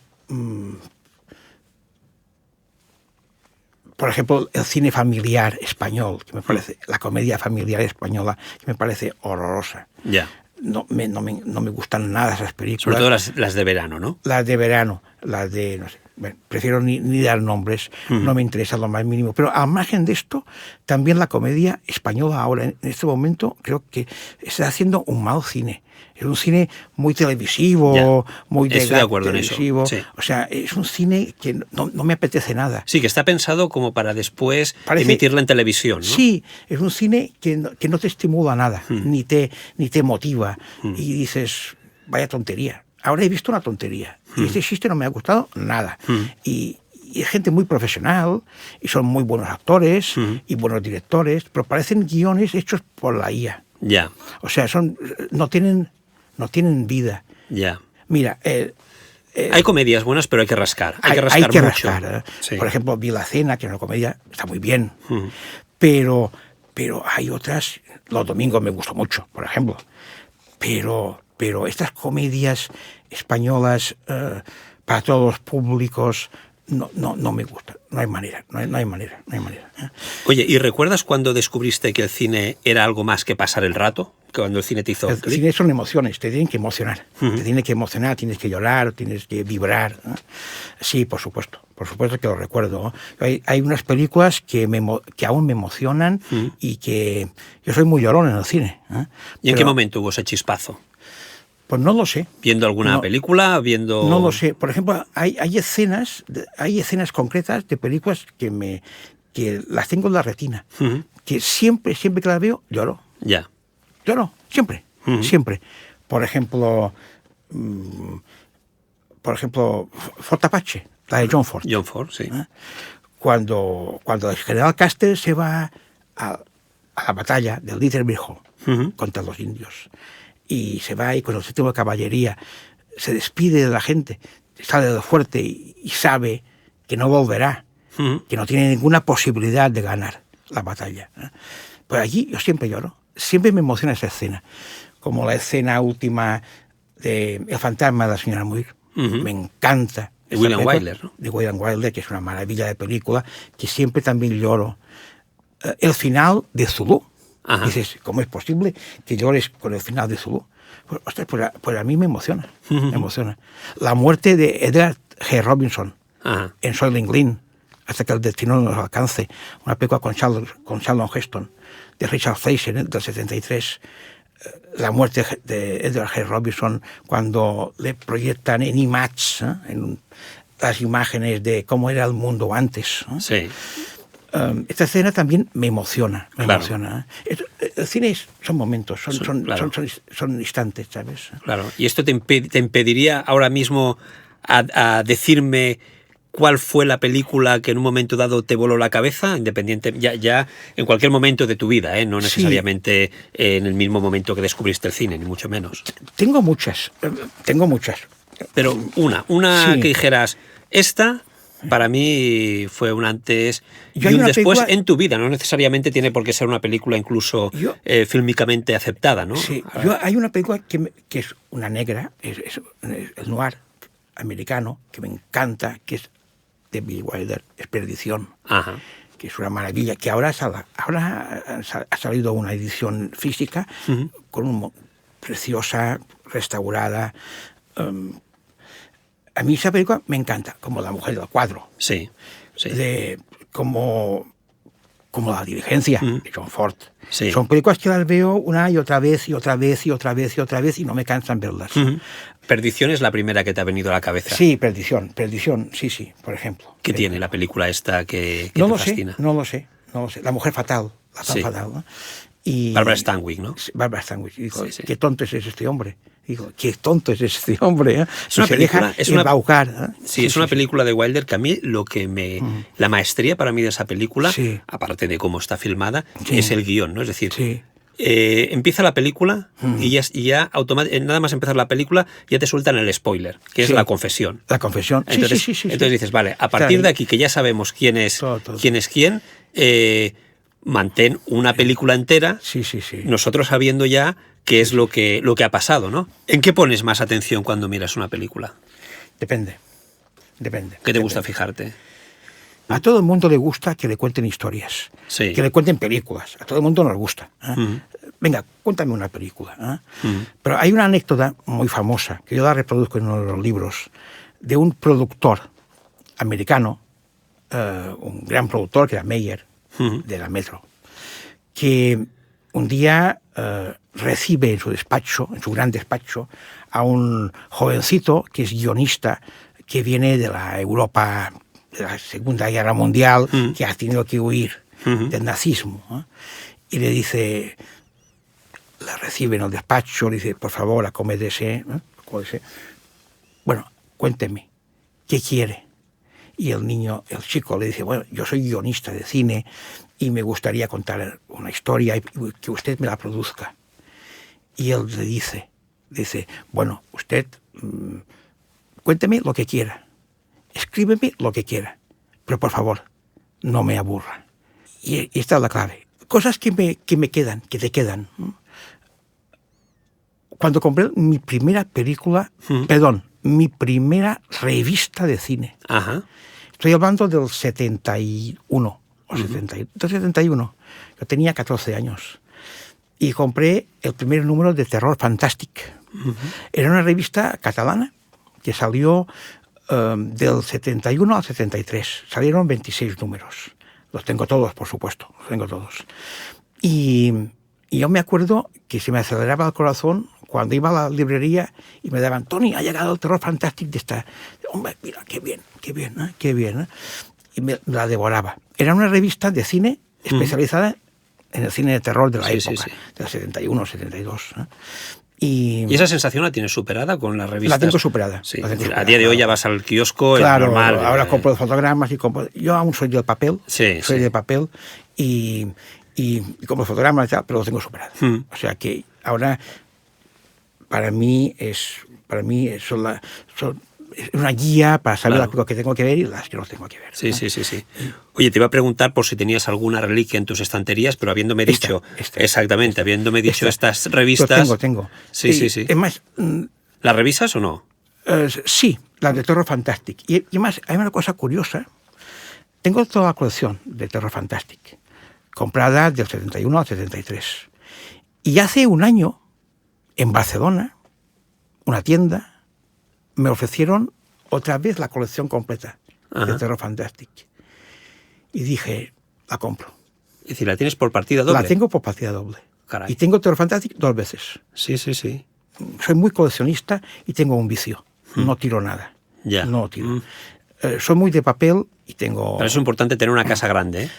el cine familiar español, que me parece, la comedia familiar española, que me parece horrorosa. Ya. No me gustan nada esas películas. Sobre todo las de verano, ¿no? Las de verano, las de, no sé, bueno, prefiero ni dar nombres, no me interesa lo más mínimo. Pero al margen de esto, también la comedia española ahora, en este momento, creo que está haciendo un mal cine. Es un cine muy televisivo, muy de acuerdo televisivo. En eso. Sí. O sea, es un cine que no me apetece nada. Sí, que está pensado como para después emitirla en televisión, ¿no? Sí, es un cine que no te estimula nada, ni te motiva. Y dices, vaya tontería. Ahora he visto una tontería. Y este chiste no me ha gustado nada. Y es gente muy profesional, y son muy buenos actores, y buenos directores, pero parecen guiones hechos por la IA. Ya. O sea, no tienen vida. Ya. Mira, hay comedias buenas, pero hay que rascar. Hay que rascar. Sí. Por ejemplo, Vi la cena, que es una comedia, está muy bien. Pero hay otras. Los domingos me gustó mucho, por ejemplo. Pero estas comedias españolas para todos los públicos no me gustan. No hay manera. Oye, ¿y recuerdas cuando descubriste que el cine era algo más que pasar el rato? Cuando el cine te hizo clic. El cine son emociones, te tienen que emocionar. Te tiene que emocionar, tienes que llorar, tienes que vibrar. Sí, por supuesto que lo recuerdo. Hay unas películas que aún me emocionan y que yo soy muy llorón en el cine. ¿Y en qué momento hubo ese chispazo? Pues no lo sé. ¿Viendo alguna película? No lo sé. Por ejemplo, hay escenas concretas de películas que las tengo en la retina. Que siempre que las veo, lloro. Ya. Lloro, siempre. Por ejemplo, Fort Apache, la de John Ford. John Ford, sí. Cuando el general Custer se va a la batalla del Little Big Horn contra los indios, y se va ahí con el séptimo de caballería, se despide de la gente, sale del fuerte y sabe que no volverá, que no tiene ninguna posibilidad de ganar la batalla. Pues allí yo siempre lloro, siempre me emociona esa escena, como la escena última de El fantasma de la señora Muir. Me encanta. De William Wyler, ¿no? De William Wyler, que es una maravilla de película, que siempre también lloro. El final de Zulu. Ajá. Dices, ¿cómo es posible que llores con el final de Zulu? Pues, ostras, pues a mí me emociona. Me emociona. La muerte de Edward G. Robinson en Soylent Green, hasta que el destino nos alcance. Una película con Charlton Heston, de Richard Fleischer, del 73. La muerte de Edward G. Robinson, cuando le proyectan en IMAX, en las imágenes de cómo era el mundo antes. Sí. Esta escena también me emociona. Claro. El cine son momentos, son instantes, ¿sabes? Claro. ¿Y esto te impediría ahora mismo a decirme cuál fue la película que en un momento dado te voló la cabeza, independiente, ya en cualquier momento de tu vida, no necesariamente en el mismo momento que descubriste el cine, ni mucho menos? Tengo muchas. Pero una que dijeras, esta para mí fue un antes y un después en tu vida. No necesariamente tiene por qué ser una película incluso fílmicamente aceptada, ¿no? Sí, hay una película que es una negra, es el noir americano, que me encanta, que es de Billy Wilder, es Perdición. Ajá. Que es una maravilla, que ahora ha salido una edición física con preciosa, restaurada. A mí esa película me encanta, como La mujer del cuadro. Sí. Como La diligencia, de John Ford. Sí. Son películas que las veo una y otra vez y otra vez y otra vez y otra vez y no me cansan verlas. Perdición es la primera que te ha venido a la cabeza. Sí, Perdición, sí, por ejemplo. ¿Qué tiene la película esta que no te lo fascina? No lo sé. La mujer fatal, fatal, ¿no? Y Barbara Stanwyck, ¿no? Barbara Stanwyck. Digo, sí. qué tonto es este hombre. Digo, qué tonto es este hombre. Es una película, es una embaucar. Sí, es una película de Wilder que a mí la maestría para mí de esa película, aparte de cómo está filmada, es el guión, ¿no? Es decir, empieza la película y ya nada más empezar la película ya te sueltan el spoiler, que es la confesión. La confesión. Entonces dices, vale, a partir de aquí que ya sabemos quién es quién, mantén una película entera, nosotros sabiendo ya qué es lo que ha pasado, ¿no? ¿En qué pones más atención cuando miras una película? Depende. ¿Qué te gusta fijarte? A todo el mundo le gusta que le cuenten historias, que le cuenten películas. A todo el mundo nos gusta. Venga, cuéntame una película. Pero hay una anécdota muy famosa, que yo la reproduzco en uno de los libros, de un productor americano, un gran productor que era Meyer, de la Metro, que un día recibe en su despacho, en su gran despacho, a un jovencito que es guionista, que viene de la Europa de la Segunda Guerra Mundial, que ha tenido que huir del nazismo. Y le dice, la recibe en el despacho, le dice, por favor, acomódese. Bueno, cuénteme, ¿qué quiere? Y el chico le dice, bueno, yo soy guionista de cine y me gustaría contar una historia y que usted me la produzca. Y él le dice, bueno, usted cuénteme lo que quiera, escríbeme lo que quiera, pero por favor, no me aburra. Y esta es la clave. Cosas que te quedan. Cuando compré mi primera película, mi primera revista de cine. Ajá. Estoy hablando del 71 o 71. Yo tenía 14 años y compré el primer número de Terror Fantàstic. Era una revista catalana que salió del 71 al 73. Salieron 26 números. Los tengo todos, por supuesto. Los tengo todos. Y yo me acuerdo que se me aceleraba el corazón cuando iba a la librería y me daban, Tony, ha llegado el Terror Fantàstic de esta. Hombre, mira, qué bien. Y me la devoraba. Era una revista de cine especializada en el cine de terror de la época, del 71, 72. ¿Y esa sensación la tienes superada con las revistas? La tengo superada. Sí. A día de hoy ya vas al kiosco, claro, es normal. Ahora compro fotogramas y compro. Yo aún soy del papel. Soy de papel y compro fotogramas, pero lo tengo superado. O sea que ahora para mí es una guía para saber las películas que tengo que ver y las que no tengo que ver. Sí. Oye, te iba a preguntar por si tenías alguna reliquia en tus estanterías, pero habiéndome dicho, estas revistas... Tengo. Sí. Es más... ¿Las revisas o no? Sí, las de Terror Fantàstic. Y además, hay una cosa curiosa. Tengo toda la colección de Terror Fantàstic, comprada del 71 al 73. Y hace un año, en Barcelona, una tienda, me ofrecieron otra vez la colección completa de Terror Fantàstic. Y dije, la compro. Es decir, ¿la tienes por partida doble? La tengo por partida doble. Caray. Y tengo Terror Fantàstic 2 veces. Sí. Soy muy coleccionista y tengo un vicio. No tiro nada. Ya. No tiro. Soy muy de papel y tengo... Pero es importante tener una casa grande, ¿eh?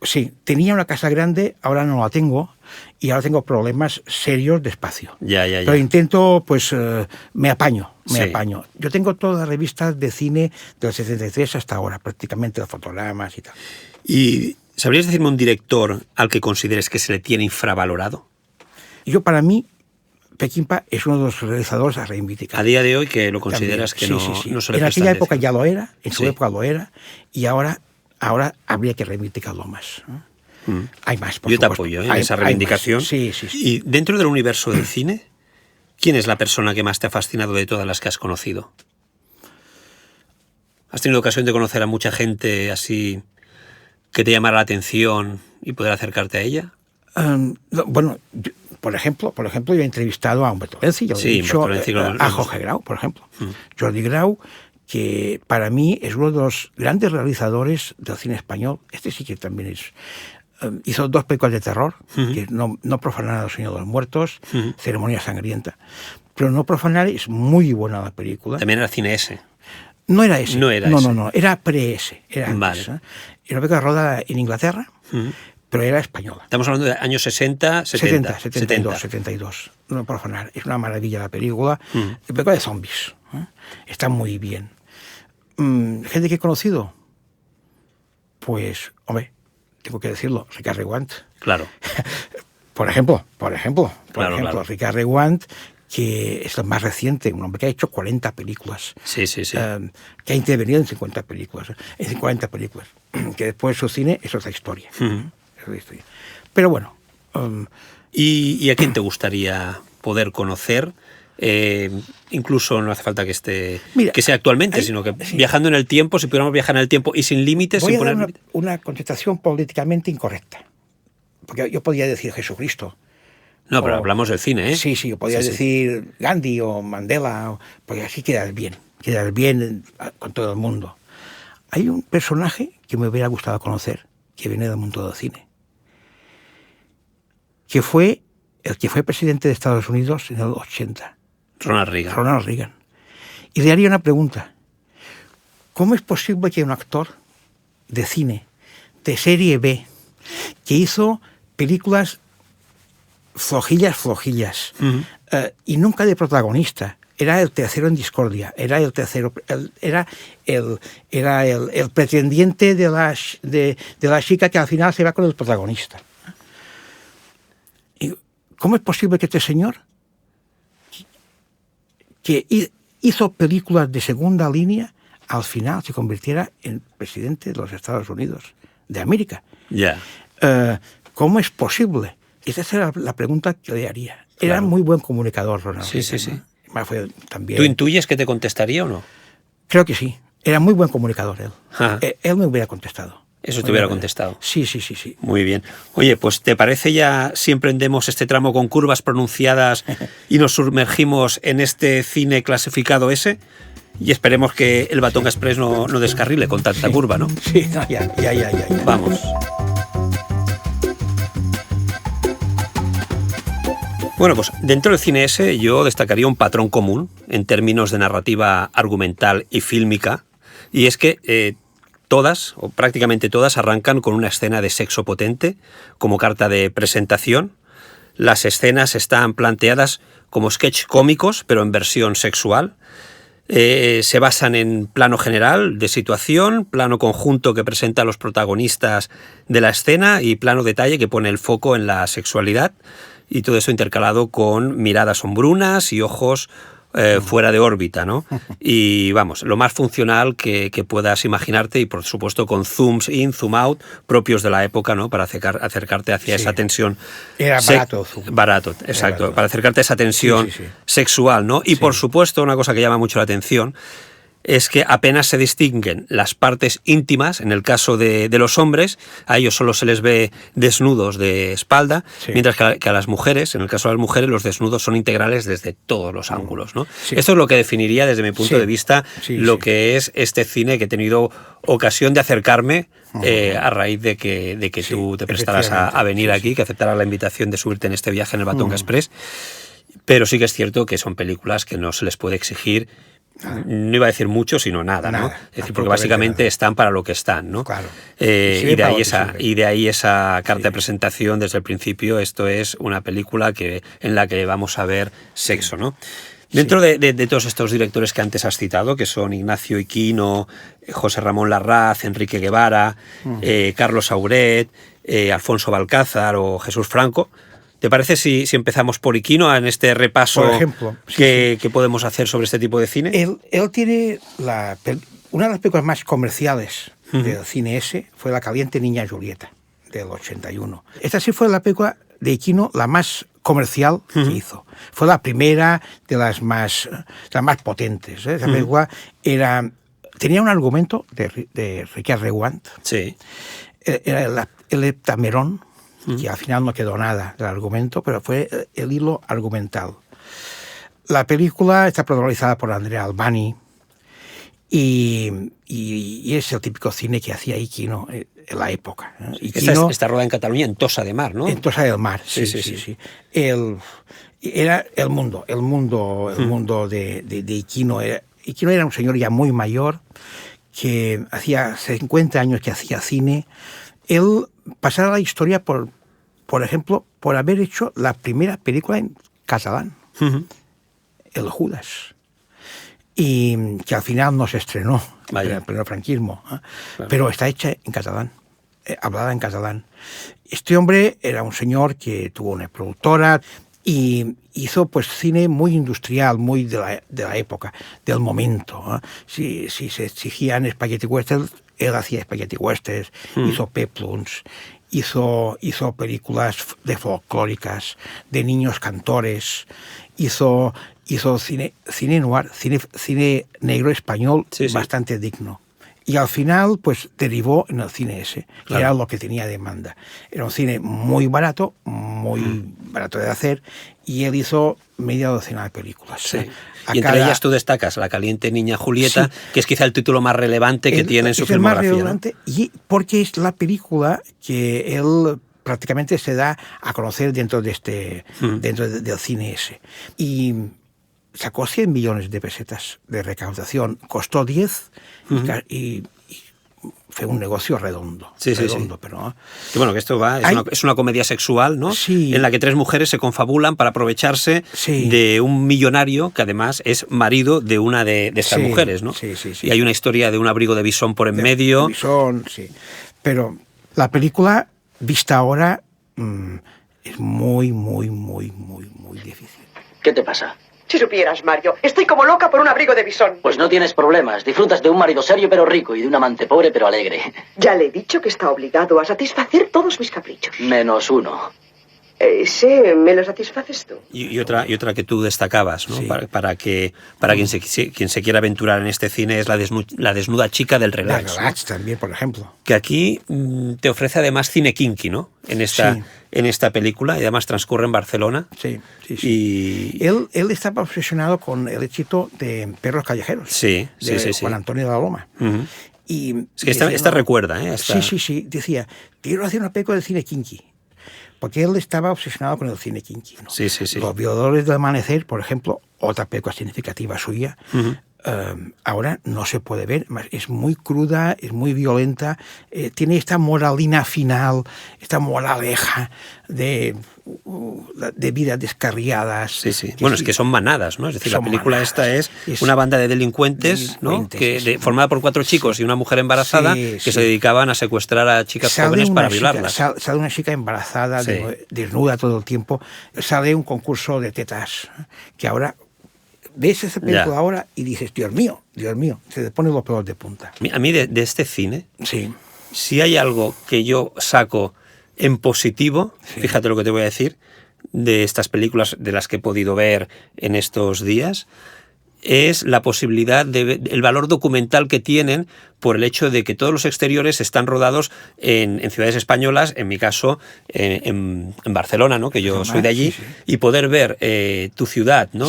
Sí, tenía una casa grande, ahora no la tengo, y ahora tengo problemas serios de espacio. Ya. Pero intento, pues, me apaño. Sí. Yo tengo todas las revistas de cine del 73 hasta ahora, prácticamente los fotogramas y tal. ¿Y sabrías decirme un director al que consideres que se le tiene infravalorado? Para mí, Peckinpah es uno de los realizadores a reivindicar. A día de hoy que lo consideras también. que Sí. no se le En presta aquella época atención. ya lo era, en su Sí. época lo era, y ahora habría que reivindicarlo más. Hay más, por Yo te supuesto. apoyo en Hay- esa hay reivindicación. más. Sí. Y dentro del universo del cine, ¿quién es la persona que más te ha fascinado de todas las que has conocido? ¿Has tenido ocasión de conocer a mucha gente así que te llamara la atención y poder acercarte a ella? Bueno, por ejemplo, yo he entrevistado a Humberto Lenzi, yo Sí, he dicho, Humberto Lenzi lo- a Jorge Grau, por ejemplo. Jordi Grau, que para mí es uno de los grandes realizadores del cine español. Este sí que también es... hizo 2 películas de terror, que no profanar a los Señores de los Muertos, Ceremonia Sangrienta. Pero No profanar es muy buena la película. También era cine S. No era ese. No era ese. No, era pre-ese. Era antes, Vale. Era una película rodada en Inglaterra, pero era española. Estamos hablando de años 60, 70. 72. No profanar. Es una maravilla la película. La película de zombies. Está muy bien. Gente que he conocido, pues, hombre, tengo que decirlo, Ricard Reguant. Claro. Por ejemplo, Claro. Ricard Reguant, que es el más reciente, un hombre que ha hecho 40 películas. Sí. Que ha intervenido en 50 películas, en 40 películas. Que después su cine es otra historia. Es otra historia. Pero bueno. ¿Y a quién te gustaría poder conocer? Incluso no hace falta que esté, Mira, que sea actualmente, sino que viajando en el tiempo, si pudiéramos viajar en el tiempo y sin límites, voy sin a dar poner límites. una contestación políticamente incorrecta. Porque yo podría decir Jesucristo. No, pero o- hablamos del cine, ¿eh? Sí, yo podría Sí. decir Gandhi o Mandela, porque así quedas bien con todo el mundo. Hay un personaje que me hubiera gustado conocer, que viene del mundo del cine, que fue el que fue presidente de Estados Unidos en el 80, Ronald Reagan. Ronald Reagan. Y le haría una pregunta. ¿Cómo es posible que un actor de cine, de serie B, que hizo películas flojillas, y nunca de protagonista, era el tercero en discordia, era el pretendiente de la chica que al final se va con el protagonista? Y ¿cómo es posible que este señor, que hizo películas de segunda línea, al final se convirtiera en presidente de los Estados Unidos de América? Ya. ¿Cómo es posible? Esa era la pregunta que le haría. Era Claro. muy buen comunicador, Ronald Sí. Reagan, ¿no? Además fue también... ¿Tú intuyes que te contestaría o no? Creo que sí. Era muy buen comunicador él. Ajá. Él me hubiera contestado. Eso te hubiera contestado. Sí. Muy bien. Oye, pues ¿te parece ya si emprendemos este tramo con curvas pronunciadas y nos sumergimos en este cine clasificado S? Y esperemos que el Batón Express no descarrile con tanta curva, ¿no? Sí, no, ya. Vamos. Bueno, pues dentro del cine S yo destacaría un patrón común en términos de narrativa argumental y fílmica, y es que todas, o prácticamente todas, arrancan con una escena de sexo potente como carta de presentación. Las escenas están planteadas como sketch cómicos, pero en versión sexual. Se basan en plano general de situación, plano conjunto que presenta a los protagonistas de la escena y plano detalle que pone el foco en la sexualidad, y todo eso intercalado con miradas hombrunas y ojos fuera de órbita, ¿no? Y vamos, lo más funcional que puedas imaginarte, y por supuesto con zooms in, zoom out propios de la época, ¿no? Para acercarte hacia esa tensión. Era barato. Barato, exacto. Para acercarte a esa tensión sexual, ¿no? Y por supuesto, una cosa que llama mucho la atención es que apenas se distinguen las partes íntimas, en el caso de los hombres, a ellos solo se les ve desnudos de espalda, mientras que a las mujeres, en el caso de las mujeres, los desnudos son integrales desde todos los ángulos, ¿no? Esto es lo que definiría desde mi punto de vista lo que es este cine, que he tenido ocasión de acercarme a raíz de que tú te prestaras a venir aquí, que aceptaras la invitación de subirte en este viaje en el Batón Express. Pero sí que es cierto que son películas que no se les puede exigir no iba a decir mucho, sino nada, ¿no? Es decir, porque básicamente están para lo que están, ¿no? Claro. Y de ahí esa carta de presentación desde el principio. Esto es una película en la que vamos a ver sexo, ¿no? Dentro de todos estos directores que antes has citado, que son Ignacio Iquino, José Ramón Larraz, Enrique Guevara, Carlos Auret, Alfonso Balcázar o Jesús Franco, ¿te parece si empezamos por Iquino en este repaso, por ejemplo, que podemos hacer sobre este tipo de cine? Él tiene una de las películas más comerciales del cine ese, fue La caliente niña Julieta, del 81. Esta sí fue la película de Iquino la más comercial que hizo. Fue la primera de las más potentes. Esa película tenía un argumento de Ricard Reuant. Sí. Era el heptamerón, que al final no quedó nada del argumento, pero fue el hilo argumental. La película está protagonizada por Andrea Albani y es el típico cine que hacía Iquino en la época. Iquino, está rodada en Cataluña, en Tossa de Mar, ¿no? En Tossa del Mar, sí. Era el mundo de Iquino. Iquino era un señor ya muy mayor, que hacía 50 años que hacía cine. Él pasaba la historia, por ejemplo, por haber hecho la primera película en catalán, El Judas, y que al final no se estrenó en el pleno franquismo, claro. Pero está hecha en catalán, hablada en catalán. Este hombre era un señor que tuvo una productora y hizo pues cine muy industrial, muy de la época, del momento. Si se exigían spaghetti westerns, él hacía spaghetti westerns, hizo peplums, hizo películas de folclóricas, de niños cantores, hizo cine noir, cine negro español, bastante digno. Y al final, pues derivó en el cine ese, que era lo que tenía demanda. Era un cine muy barato de hacer, y él hizo media docena de películas. Sí. Y entre ellas tú destacas La caliente niña Julieta, que es quizá el título más relevante que tiene en su filmografía. Es el más relevante, ¿no? Y porque es la película que él prácticamente se da a conocer dentro del cine ese. Y sacó 100 millones de pesetas de recaudación, costó 10 y fue un negocio redondo. Pero, y bueno, que esto es una comedia sexual, ¿no? Sí. En la que tres mujeres se confabulan para aprovecharse de un millonario que además es marido de una de estas mujeres, ¿no? Sí. Y hay una historia de un abrigo de Bisón por en medio. De Bisón, sí. Pero la película, vista ahora, es muy difícil. ¿Qué te pasa? Si supieras, Mario, estoy como loca por un abrigo de Bisón. Pues no tienes problemas. Disfrutas de un marido serio pero rico y de un amante pobre pero alegre. Ya le he dicho que está obligado a satisfacer todos mis caprichos. Menos uno. ¿Me lo satisfaces tú? Y otra que tú destacabas, ¿no? Sí. Para quien se quiera aventurar en este cine es la desnuda chica del relax. La relax, ¿no? También, por ejemplo. Que aquí te ofrece además cine kinky, ¿no? En esta película, y además transcurre en Barcelona. Sí. Y él estaba obsesionado con el éxito de Perros Callejeros. Sí. Juan Antonio de la Loma. Y es que esta recuerda, ¿eh? Sí. Decía, quiero hacer una película de cine kinky. Porque él estaba obsesionado con el cine kinky, ¿no? Sí. Los Violadores del Amanecer, por ejemplo, otra película significativa suya, ahora no se puede ver. Es muy cruda, es muy violenta, tiene esta moralina final, esta moraleja de vidas descarriadas. Sí. Bueno, es que son manadas, ¿no? Es decir, la película esta es una banda de delincuentes, ¿no? Formada por 4 chicos y una mujer embarazada que se dedicaban a secuestrar a chicas jóvenes para violarlas. Sale una chica embarazada, desnuda todo el tiempo. Sale un concurso de tetas que ahora ves ese película ahora y dices, Dios mío, se te ponen los pelos de punta. A mí de este cine, sí, si hay algo que yo saco en positivo, fíjate lo que te voy a decir, de estas películas de las que he podido ver en estos días, es la posibilidad el valor documental que tienen por el hecho de que todos los exteriores están rodados en ciudades españolas, en mi caso en Barcelona, ¿no? Que yo soy de allí, y poder ver tu ciudad, ¿no?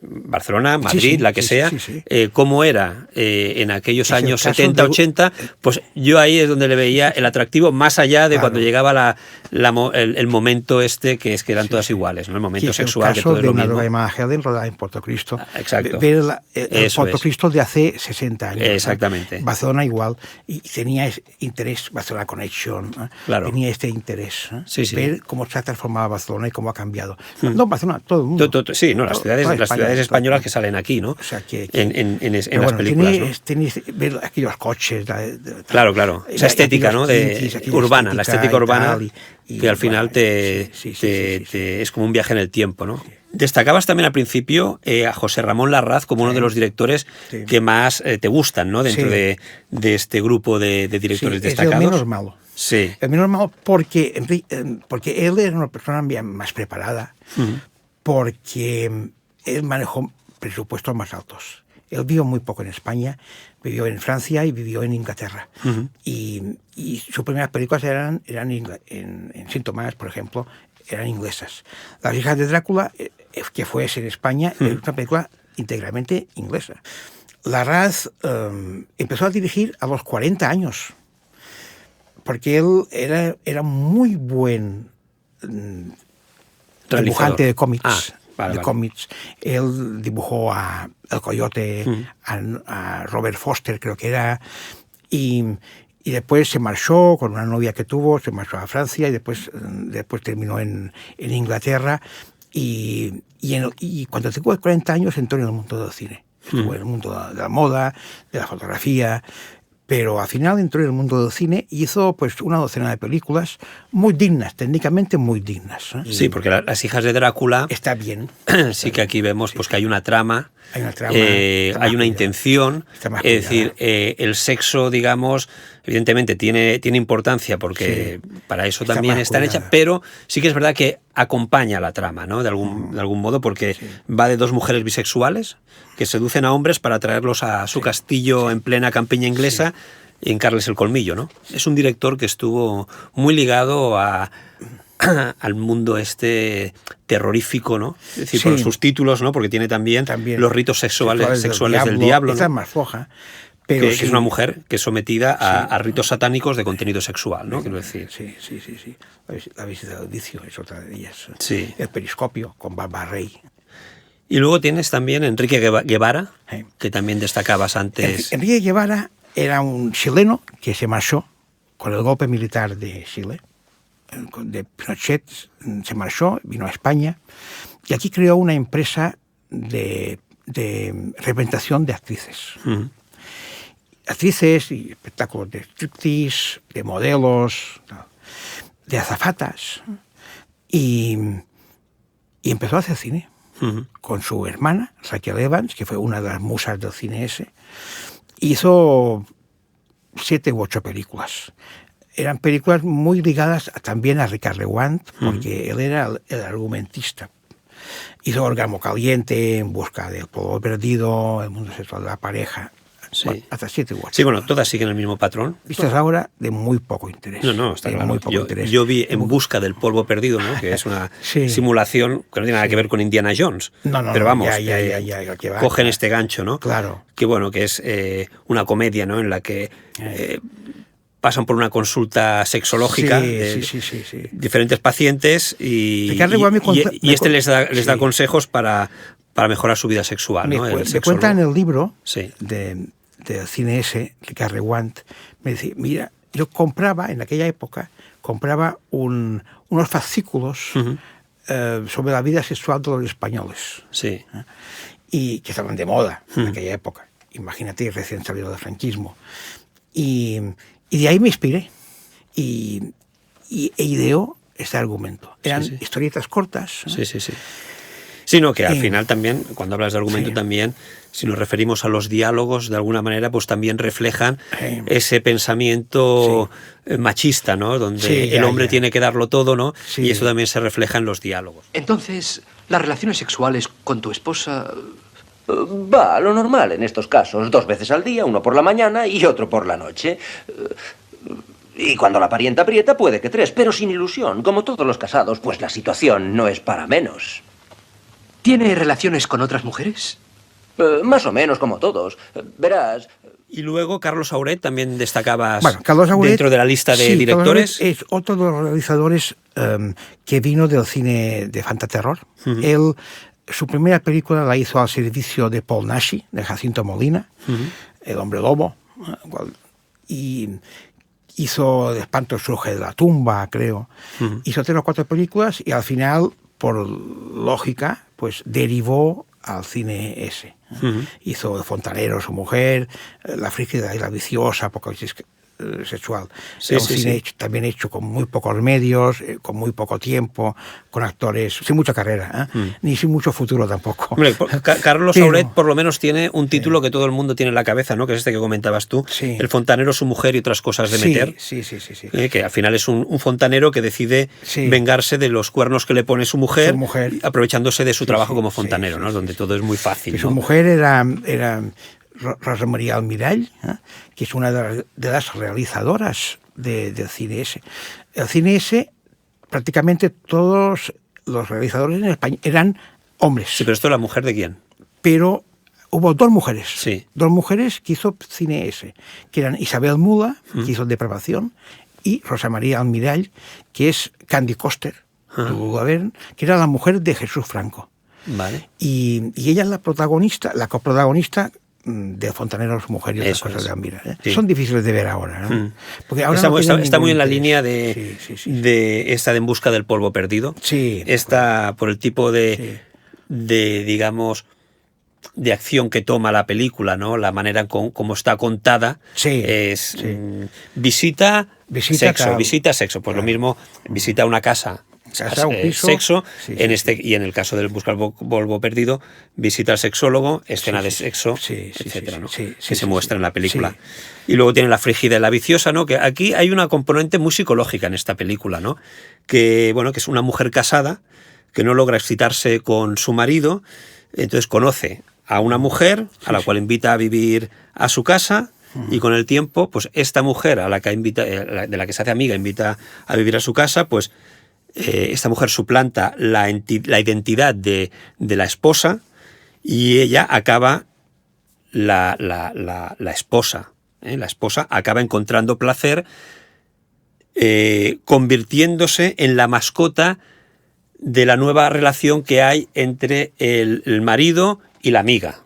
Barcelona, Madrid, la que sea, sí. cómo era en aquellos Es el años caso 70, de- 80, pues yo ahí es donde le veía el atractivo, más allá de Claro. cuando llegaba el momento que es que eran todas iguales, ¿no? El Que momento es el sexual, que caso todo es de lo una mismo. droga llamada Helen rodada en Puerto Cristo. Exacto. Ver el Eso Puerto es. Cristo de hace 60 años. ¿no? Exactamente. Barcelona igual. Y tenía ese interés, Barcelona Connection. ¿no? Claro. Tenía este interés. ¿no? Sí, sí. Ver cómo se ha transformado Barcelona y cómo ha cambiado. No, Barcelona, todo el mundo. Sí, no, las Toda España, ciudades españolas que todo. salen aquí, ¿no? O sea, que en pero las bueno, películas, ¿no? tiene ver aquellos coches. Claro. Esa estética, ¿no? Urbana, la estética urbana, que al final sí. es como un viaje en el tiempo, ¿no? Destacabas también al principio a José Ramón Larraz como uno de los directores que más te gustan, ¿no? Dentro de este grupo de directores destacados. Es el menos malo. Sí. El menos malo porque él era una persona más preparada, porque él manejó presupuestos más altos. Él vivió muy poco en España, vivió en Francia y vivió en Inglaterra. Y sus primeras películas eran en Saint Tomás, por ejemplo, eran inglesas. Las hijas de Drácula, que fue en España, es una película íntegramente inglesa. Larraz empezó a dirigir a los 40 años, porque él era muy buen dibujante de cómics. Vale. Cómics. Él dibujó a El Coyote, a Robert Foster, creo que era, y después se marchó con una novia que tuvo, se marchó a Francia y después terminó en Inglaterra y cuando tengo 40 años entró en el mundo del cine. Estuvo en el mundo de la moda, de la fotografía, pero al final entró en el mundo del cine y hizo pues una docena de películas muy dignas, técnicamente muy dignas. Sí, porque Las hijas de Drácula está bien. Sí que aquí vemos pues que hay una trama, Hay una trama, hay una intención, es decir, el sexo, digamos, evidentemente tiene importancia porque para eso Está también más están cuidada. hechas, pero sí que es verdad que acompaña la trama, ¿no? De algún modo, porque va de dos mujeres bisexuales que seducen a hombres para traerlos a su castillo en plena campiña inglesa y hincarles el colmillo, ¿no? Es un director que estuvo muy ligado al mundo terrorífico, ¿no? Es decir, por sus títulos, ¿no? Porque tiene también los ritos sexuales del diablo, Esta es ¿no? más floja, pero que es una mujer que es sometida a ritos satánicos de contenido sexual, ¿no? Quiero decir. Sí. La visita del vicio es otra de ellas. Sí. El periscopio con Bárbara Rey. Y luego tienes también Enrique Guevara, Sí. que también destacabas antes. Enrique Guevara era un chileno que se marchó con el golpe militar de Chile, de Pinochet, se marchó, vino a España y aquí creó una empresa de representación de actrices. Actrices y espectáculos de striptease, de modelos, de azafatas. Y empezó a hacer cine con su hermana, Raquel Evans, que fue una de las musas del cine ese. Hizo 7 u 8 películas. Eran películas muy ligadas también a Ricard Rewand, porque él era el argumentista. Hizo Orgasmo Caliente, En busca del polvo perdido, El mundo sexual de la pareja. Sí. Bueno, hasta 7 u 8. Sí, bueno, todas siguen el mismo patrón. Vistas ahora de muy poco interés. No, está de claro. muy poco interés. Yo vi En busca del polvo perdido, ¿no? Que es una simulación que no tiene nada que ver con Indiana Jones. No, pero vamos, ya, que va, cogen este gancho, ¿no? Claro. Que bueno, que es una comedia, ¿no? En la que pasan por una consulta sexológica de diferentes pacientes y este les da consejos para mejorar su vida sexual, ¿no? Me cuenta en el libro sí. del cine ese, Ricard Rewand, me decía, mira, yo compraba, en aquella época, unos fascículos sobre la vida sexual de los españoles. Sí. Y que estaban de moda en aquella época. Imagínate, recién salido del franquismo. Y de ahí me inspiré. E ideó este argumento. Eran historietas cortas. ¿no? Sí. Sino que al final también, cuando hablas de argumento también, si nos referimos a los diálogos, de alguna manera, pues también reflejan ese pensamiento machista, ¿no? Donde el hombre tiene que darlo todo, ¿no? Sí. Y eso también se refleja en los diálogos. Entonces, las relaciones sexuales con tu esposa... Va, lo normal en estos casos. 2 veces al día, uno por la mañana y otro por la noche. Y cuando la parienta aprieta, puede que 3, pero sin ilusión. Como todos los casados, pues la situación no es para menos. ¿Tiene relaciones con otras mujeres? Más o menos como todos. Verás... Y luego Carlos Sauret también destacabas Carlos Sauret, dentro de la lista de sí, directores. Es otro de los realizadores que vino del cine de fantaterror. Él, su primera película la hizo al servicio de Paul Naschy, de Jacinto Molina, El hombre lobo, y hizo El espanto surge de la tumba, creo. Hizo 3 o 4 películas y al final, por lógica, pues derivó al cine ese. Hizo El fontanero, su mujer, La frígida y la viciosa, poco sexual. Era un cine también hecho con muy pocos medios, con muy poco tiempo, con actores sin mucha carrera, ni sin mucho futuro tampoco. Hombre, Carlos Sauret por lo menos tiene un título que todo el mundo tiene en la cabeza, ¿no? Que es este que comentabas tú, El fontanero, su mujer y otras cosas de meter. Sí. Que al final es un fontanero que decide vengarse de los cuernos que le pone su mujer. Aprovechándose de su trabajo como fontanero, ¿no? Donde todo es muy fácil. Que su mujer era Rosa María Almirall, que es una de las realizadoras del cine ese. El cine ese, prácticamente todos los realizadores en España eran hombres. Sí, pero ¿esto es la mujer de quién? Pero hubo 2 mujeres. Sí. 2 mujeres que hizo cine ese, que eran Isabel Mula, que hizo Depravación, y Rosa María Almirall, que es Candy Coster, que era la mujer de Jesús Franco. Vale. Y ella es la coprotagonista de Fontanero, su mujer y otras cosas de Almirall. Son difíciles de ver ahora, ¿no? Porque ahora está muy en la línea de esta de En busca del polvo perdido. Sí. Esta, por el tipo de digamos, de acción que toma la película, ¿no? La manera como está contada es visita, sexo. Pues lo mismo, visita una casa, un piso, sexo, y en el caso del Buscar el polvo perdido, visita al sexólogo, escena de sexo, etcétera, ¿no? Que se muestra en la película. Y luego tiene La frígida y la viciosa, ¿no? Que aquí hay una componente muy psicológica en esta película, ¿no? Que es una mujer casada que no logra excitarse con su marido, entonces conoce a una mujer a la cual invita a vivir a su casa. Y con el tiempo, pues esta mujer a la que de la que se hace amiga, invita a vivir a su casa, pues esta mujer suplanta la identidad de la esposa y ella acaba, la esposa acaba encontrando placer convirtiéndose en la mascota de la nueva relación que hay entre el marido y la amiga.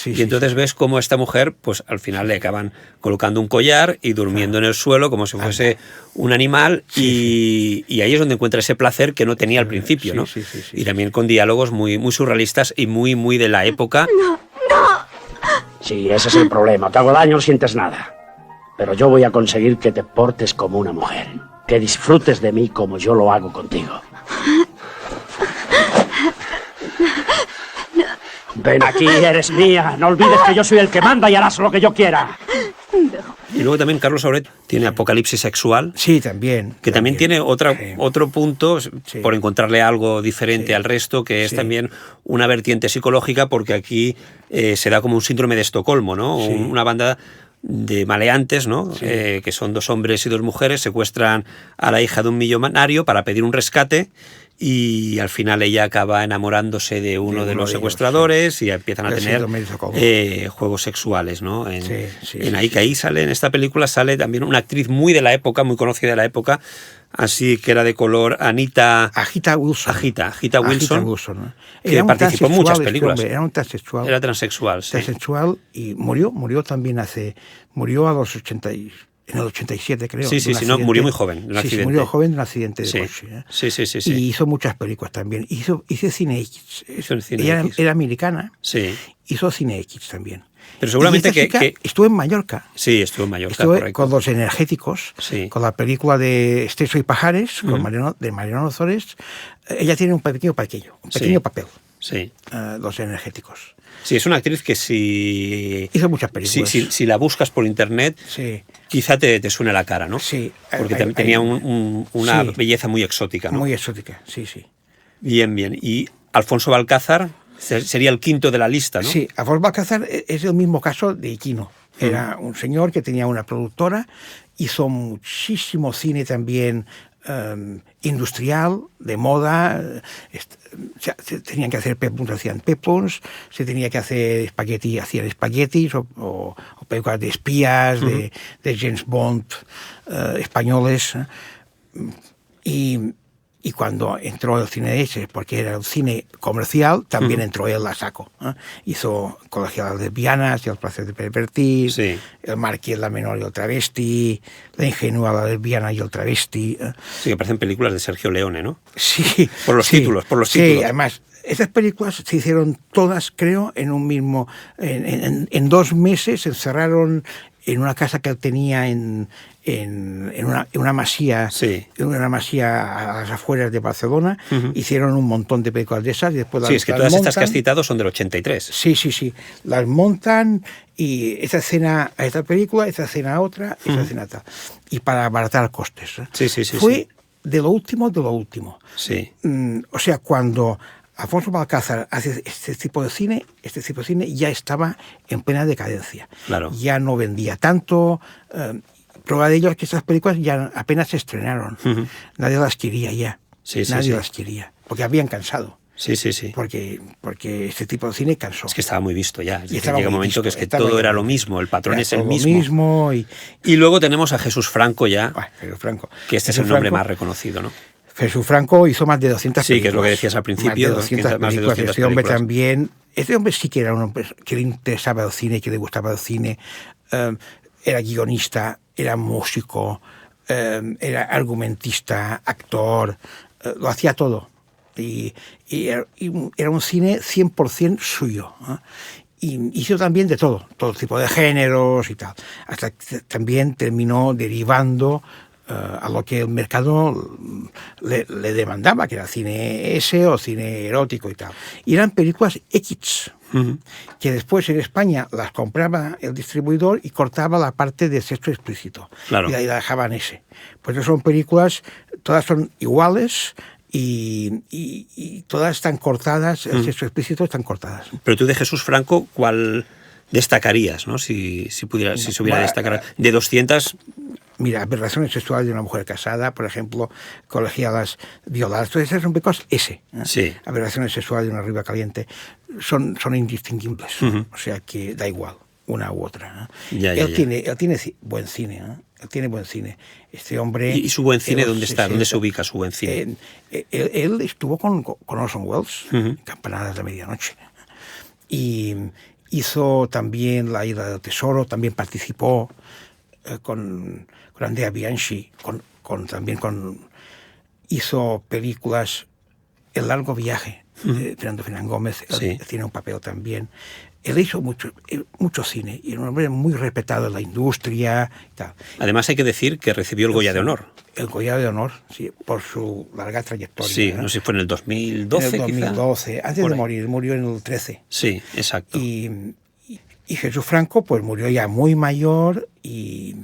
Y entonces ves cómo esta mujer, pues al final le acaban colocando un collar y durmiendo en el suelo como si fuese un animal y ahí es donde encuentra ese placer que no tenía al principio, ¿no? Y también con diálogos muy, muy surrealistas y muy, muy de la época. ¡No! Sí, ese es el problema. Te hago daño, no sientes nada. Pero yo voy a conseguir que te portes como una mujer. Que disfrutes de mí como yo lo hago contigo. Ven aquí, eres mía. No olvides que yo soy el que manda y harás lo que yo quiera. Y luego también Carlos Sauret tiene Apocalipsis sexual. Sí, también. Que también tiene otro punto, por encontrarle algo diferente al resto, que es también una vertiente psicológica, porque aquí se da como un síndrome de Estocolmo, ¿no? Una banda de maleantes, ¿no? Que son 2 hombres y 2 mujeres, secuestran a la hija de un millonario para pedir un rescate. Y al final ella acaba enamorándose de uno de los secuestradores y empiezan a tener juegos sexuales, ¿no? Ahí sale, en esta película sale también una actriz muy de la época, muy conocida de la época, así que era de color Agita Wilson, ¿no? Que participó en muchas películas. Era un transexual. Era transexual, Transexual y murió también murió a los 80 en el 87, creo. Murió muy joven de un accidente. Murió joven de un accidente de coche. Sí. Y hizo muchas películas también. Hizo Cine X. Era americana. Sí. Hizo Cine X también. Pero seguramente que estuvo en Mallorca. Sí, estuvo en Mallorca, estuvo correcto. Con Los Energéticos, con la película de Esteso y Pajares, de Mariano Ozores. Ella tiene un pequeño papel. Sí. Los Energéticos. Sí, es una actriz que si... Hizo muchas películas. Si la buscas por internet, quizá te suene la cara, ¿no? Sí. Porque tenía una belleza muy exótica, ¿no? Muy exótica, sí. Bien. Y Alfonso Balcázar sería el quinto de la lista, ¿no? Sí, Alfonso Balcázar es el mismo caso de Iquino. Era un señor que tenía una productora, hizo muchísimo cine también industrial, de moda. Se tenían que hacer peplums, hacían peplums, se tenía que hacer espagueti, hacían espaguetis, o películas de espías, de James Bond, españoles. Y cuando entró el cine ese, porque era el cine comercial, también entró él a saco. Hizo Colegialas lesbianas y El placer de pervertir, Sí. El marqués, la menor y el travesti, La ingenua, la lesbiana y el travesti. Sí, que parecen películas de Sergio Leone, ¿no? Sí. Por los títulos. Sí, además, esas películas se hicieron todas, creo, en un mismo... En 2 meses se encerraron en una casa que él tenía en una masía, en una masía a las afueras de Barcelona. Hicieron un montón de películas de esas y después Sí, es que todas estas que has citado son del 83. Sí. Las montan y esa escena a esta película, esa escena a otra, esa escena a tal. Y para abaratar costes. Fue de lo último de lo último. Sí. O sea, cuando Alfonso Balcázar hace este tipo de cine ya estaba en plena decadencia. Claro. Ya no vendía tanto. Prueba de ello es que esas películas ya apenas se estrenaron. Nadie las quería ya. Nadie las quería. Porque habían cansado. Sí. Porque este tipo de cine cansó. Es que estaba muy visto ya. Y llega un momento que es que todo era lo mismo, el patrón es el mismo. Y luego tenemos a Jesús Franco ya, Jesús Franco. Que este es el nombre más reconocido, ¿no? Jesús Franco hizo más de 200 películas. Sí, que es lo que decías al principio. Más de 200 películas. Este hombre también... Este hombre sí que era un hombre que le interesaba el cine, que le gustaba el cine. Era guionista, era músico, era argumentista, actor, lo hacía todo. Y era un cine 100% suyo. Y hizo también de todo tipo de géneros y tal. Hasta que también terminó derivando a lo que el mercado le demandaba, que era cine ese o cine erótico y tal. Y eran películas X, que después en España las compraba el distribuidor y cortaba la parte de sexo explícito. Claro. Y ahí la dejaban ese. Pues son películas, todas son iguales y todas están cortadas, el sexo explícito están cortadas. Pero tú de Jesús Franco, ¿cuál destacarías, ¿no? Si se hubiera destacar de 200... Mira, aberraciones sexuales de una mujer casada, por ejemplo, colegialas violadas, todas esas son películas Sí. Aberraciones sexuales de una arriba caliente son indistinguibles, o sea que da igual una u otra. Él tiene buen cine, él tiene buen cine. Este hombre... ¿Y su buen cine dónde está? ¿Dónde se ubica su buen cine? Él estuvo con Orson Welles, Campanadas de Medianoche, y hizo también La Isla del Tesoro, también participó con Andrea Bianchi, hizo películas El largo viaje de Fernando Fernán Gómez, él tiene un papel también. Él hizo mucho cine y era un hombre muy respetado en la industria y tal. Además hay que decir que recibió el Goya de Honor. El Goya de Honor, sí, por su larga trayectoria. Sí, no sé si fue en el 2012 En el 2012, quizá. Antes de morir, murió en el 13. Sí, exacto. Y Jesús Franco pues murió ya muy mayor y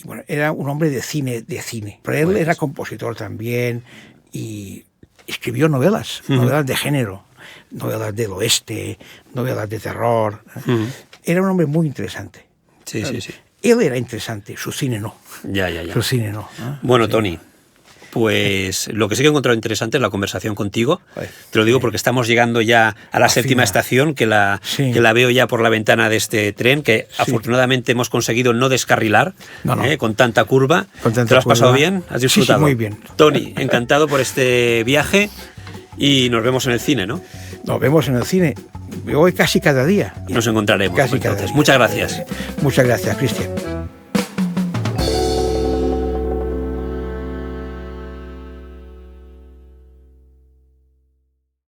bueno, era un hombre de cine. Pero él era compositor también y escribió novelas de género, novelas del oeste, novelas de terror. Era un hombre muy interesante. Sí. Él era interesante, su cine no. Ya. Su cine no. Bueno, Toni, pues lo que sí que he encontrado interesante es la conversación contigo. Te lo digo porque estamos llegando ya a la séptima estación, que la veo ya por la ventana de este tren, que afortunadamente hemos conseguido no descarrilar con tanta curva. ¿Te lo has pasado bien? ¿Has disfrutado? Sí, muy bien. Toni, encantado por este viaje y nos vemos en el cine, ¿no? Nos vemos en el cine. Voy casi cada día. Nos encontraremos. Casi entonces. cada día. Muchas gracias. Muchas gracias, Cristian.